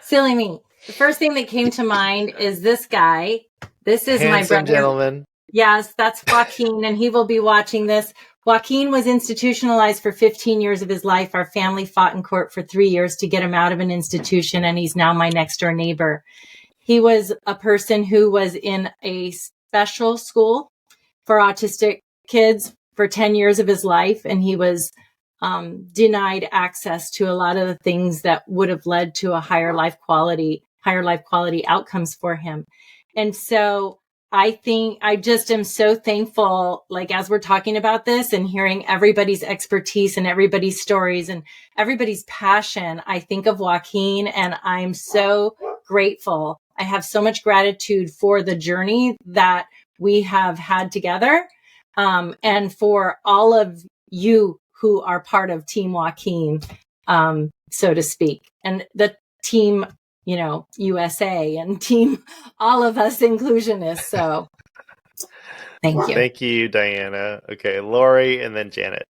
Silly me. The first thing that came to mind is this guy. This is my brother. Gentleman. Yes, that's Joaquin, and he will be watching this. Joaquin was institutionalized for 15 years of his life. Our family fought in court for 3 years to get him out of an institution, and he's now my next door neighbor. He was a person who was in a special school for autistic kids for 10 years of his life, and he was denied access to a lot of the things that would have led to a higher life quality outcomes for him. And so I think I just am so thankful, like as we're talking about this and hearing everybody's expertise and everybody's stories and everybody's passion, I think of Joaquin and I'm so grateful. I have so much gratitude for the journey that we have had together, and for all of you who are part of Team Joaquin, so to speak, and the team, USA and team, all of us inclusionists. So thank you. Thank you, Diana. Okay, Lori, and then Janet.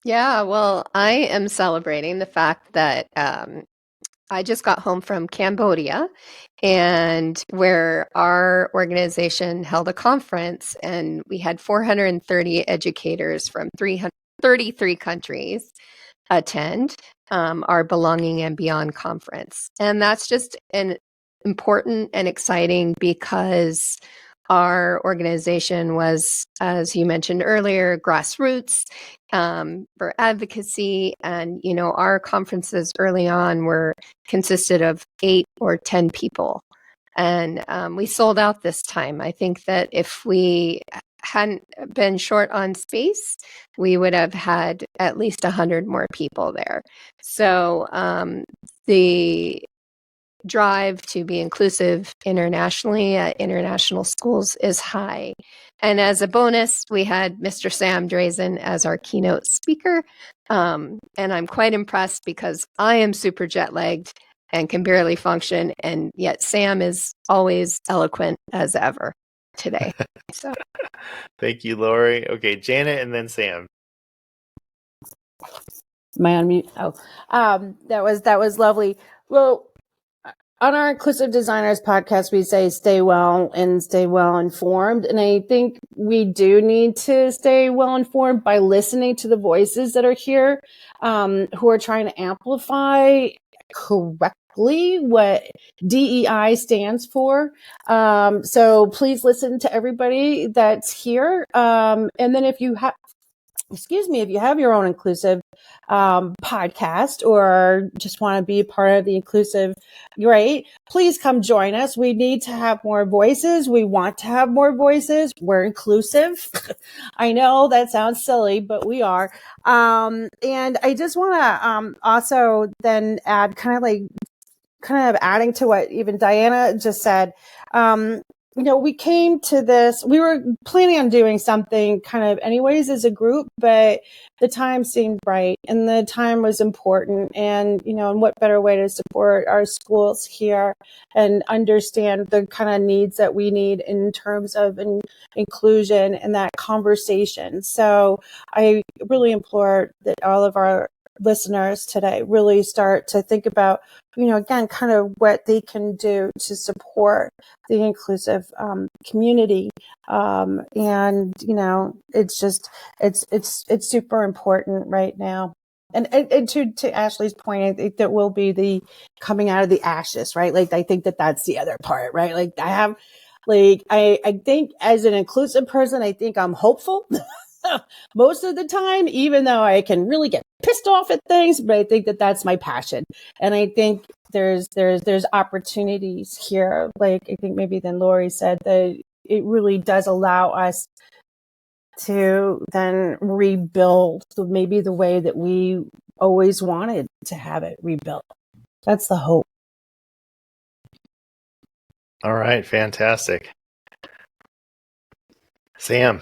Yeah, well, I am celebrating the fact that I just got home from Cambodia, and where our organization held a conference, and we had 430 educators from 33 countries attend our Belonging and Beyond conference. And that's just an important and exciting because our organization was, as you mentioned earlier, grassroots for advocacy. And, our conferences early on consisted of 8 or 10 people. And we sold out this time. I think that if we hadn't been short on space, we would have had at least 100 more people there. So the drive to be inclusive internationally at international schools is high. And as a bonus, we had Mr. Sam Drazin as our keynote speaker. And I'm quite impressed because I am super jet lagged and can barely function. And yet Sam is always eloquent as ever today. So Thank you, Lori. Okay, Janet, and then Sam. Am I on mute? Oh, that was lovely. Well, on our Inclusive Designers podcast, we say stay well and stay well informed. And I think we do need to stay well informed by listening to the voices that are here, who are trying to amplify correctly what DEI stands for. So please listen to everybody that's here. And then if you have your own inclusive podcast or just want to be part of the inclusive, great, please come join us. We need to have more voices. We want to have more voices. We're inclusive. I know that sounds silly, but we are. And I just want to also then add kind of adding to what even Diana just said. We came to this, we were planning on doing something kind of anyways as a group, but the time seemed right and the time was important. And, and what better way to support our schools here and understand the kind of needs that we need in terms of inclusion and that conversation. So I really implore that all of our listeners today really start to think about, again, kind of what they can do to support the inclusive community. And, it's super important right now. And to Ashley's point, I think that will be the coming out of the ashes, right? Like, I think that's the other part, right? Like I think as an inclusive person, I think I'm hopeful. most of the time, even though I can really get pissed off at things, but I think that that's my passion. And I think there's opportunities here. Like I think maybe then Lori said that it really does allow us to then rebuild maybe the way that we always wanted to have it rebuilt. That's the hope. All right, fantastic. Sam.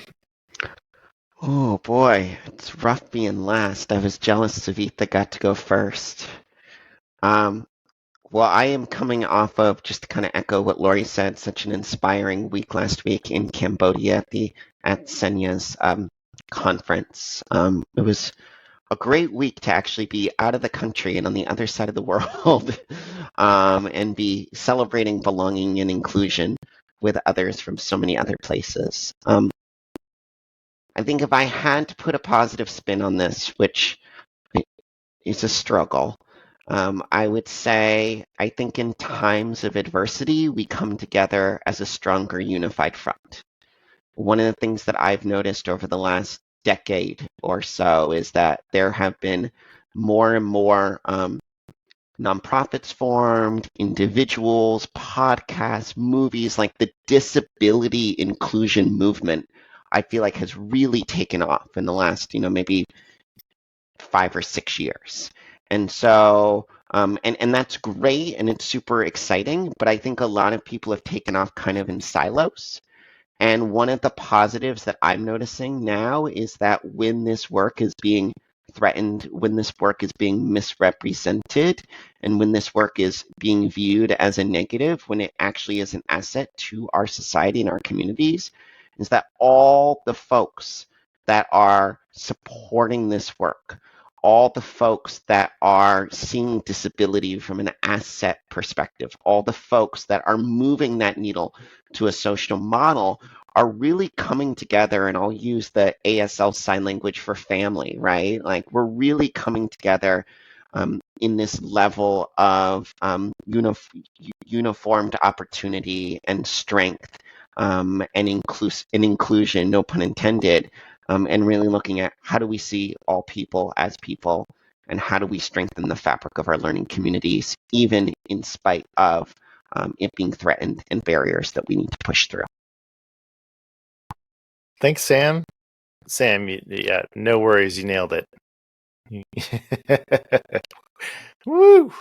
Oh boy, it's rough being last. I was jealous Savita got to go first. Well, I am coming off of, just to kind of echo what Lori said, such an inspiring week last week in Cambodia at Senya's conference. It was a great week to actually be out of the country and on the other side of the world and be celebrating belonging and inclusion with others from so many other places. I think if I had to put a positive spin on this, which is a struggle, I would say I think in times of adversity, we come together as a stronger, unified front. One of the things that I've noticed over the last decade or so is that there have been more and more nonprofits formed, individuals, podcasts, movies, like the disability inclusion movement, I feel like has really taken off in the last, maybe 5 or 6 years. And so, and that's great and it's super exciting, but I think a lot of people have taken off kind of in silos. And one of the positives that I'm noticing now is that when this work is being threatened, when this work is being misrepresented, and when this work is being viewed as a negative, when it actually is an asset to our society and our communities, is that all the folks that are supporting this work, all the folks that are seeing disability from an asset perspective, all the folks that are moving that needle to a social model are really coming together, and I'll use the ASL sign language for family, right? Like we're really coming together in this level of uniformed opportunity and strength and inclusion, no pun intended, and really looking at how do we see all people as people and how do we strengthen the fabric of our learning communities, even in spite of it being threatened and barriers that we need to push through. Thanks, Sam. Sam, yeah, no worries. You nailed it. Woo!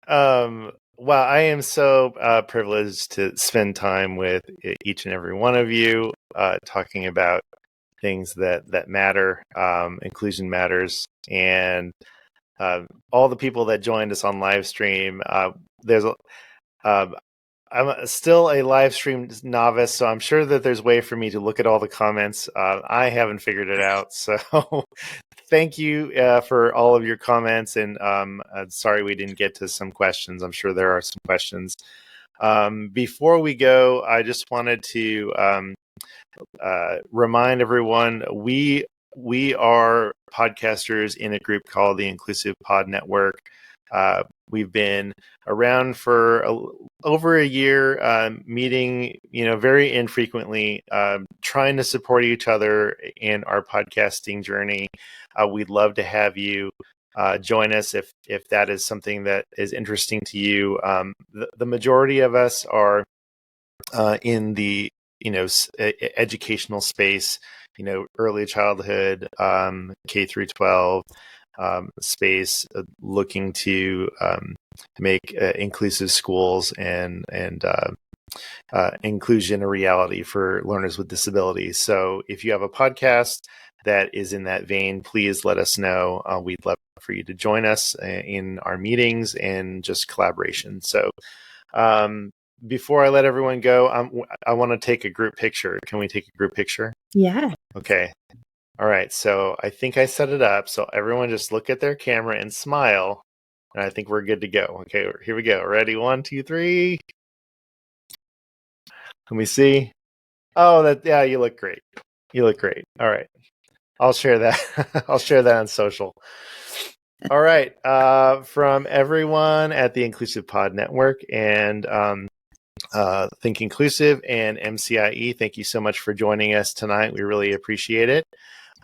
Well, I am so privileged to spend time with each and every one of you, talking about things that matter. Inclusion matters, and all the people that joined us on live stream. I'm still a live stream novice, so I'm sure that there's a way for me to look at all the comments. I haven't figured it out, so thank you for all of your comments. And sorry we didn't get to some questions. I'm sure there are some questions. Before we go, I just wanted to remind everyone we are podcasters in a group called the Inclusive Pod Network. We've been around for over a year, meeting, very infrequently, trying to support each other in our podcasting journey. We'd love to have you join us if that is something that is interesting to you. The majority of us are in the educational space, early childhood, K through 12. Space, looking to make inclusive schools and inclusion a reality for learners with disabilities. So if you have a podcast that is in that vein, please let us know. We'd love for you to join us in our meetings and just collaboration. So before I let everyone go, I want to take a group picture. Can we take a group picture? Yeah. Okay. All right, so I think I set it up. So everyone just look at their camera and smile. And I think we're good to go. Okay, here we go. Ready? 1, 2, 3. Let me see. Oh, yeah, you look great. You look great. All right. I'll share that. I'll share that on social. All right. From everyone at the Inclusive Pod Network and Think Inclusive and MCIE. Thank you so much for joining us tonight. We really appreciate it.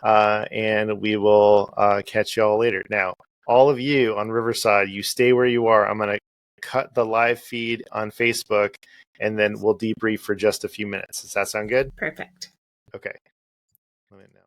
And we will catch you all later. Now, all of you on Riverside, you stay where you are. I'm going to cut the live feed on Facebook, and then we'll debrief for just a few minutes. Does that sound good? Perfect. Okay. Let me know.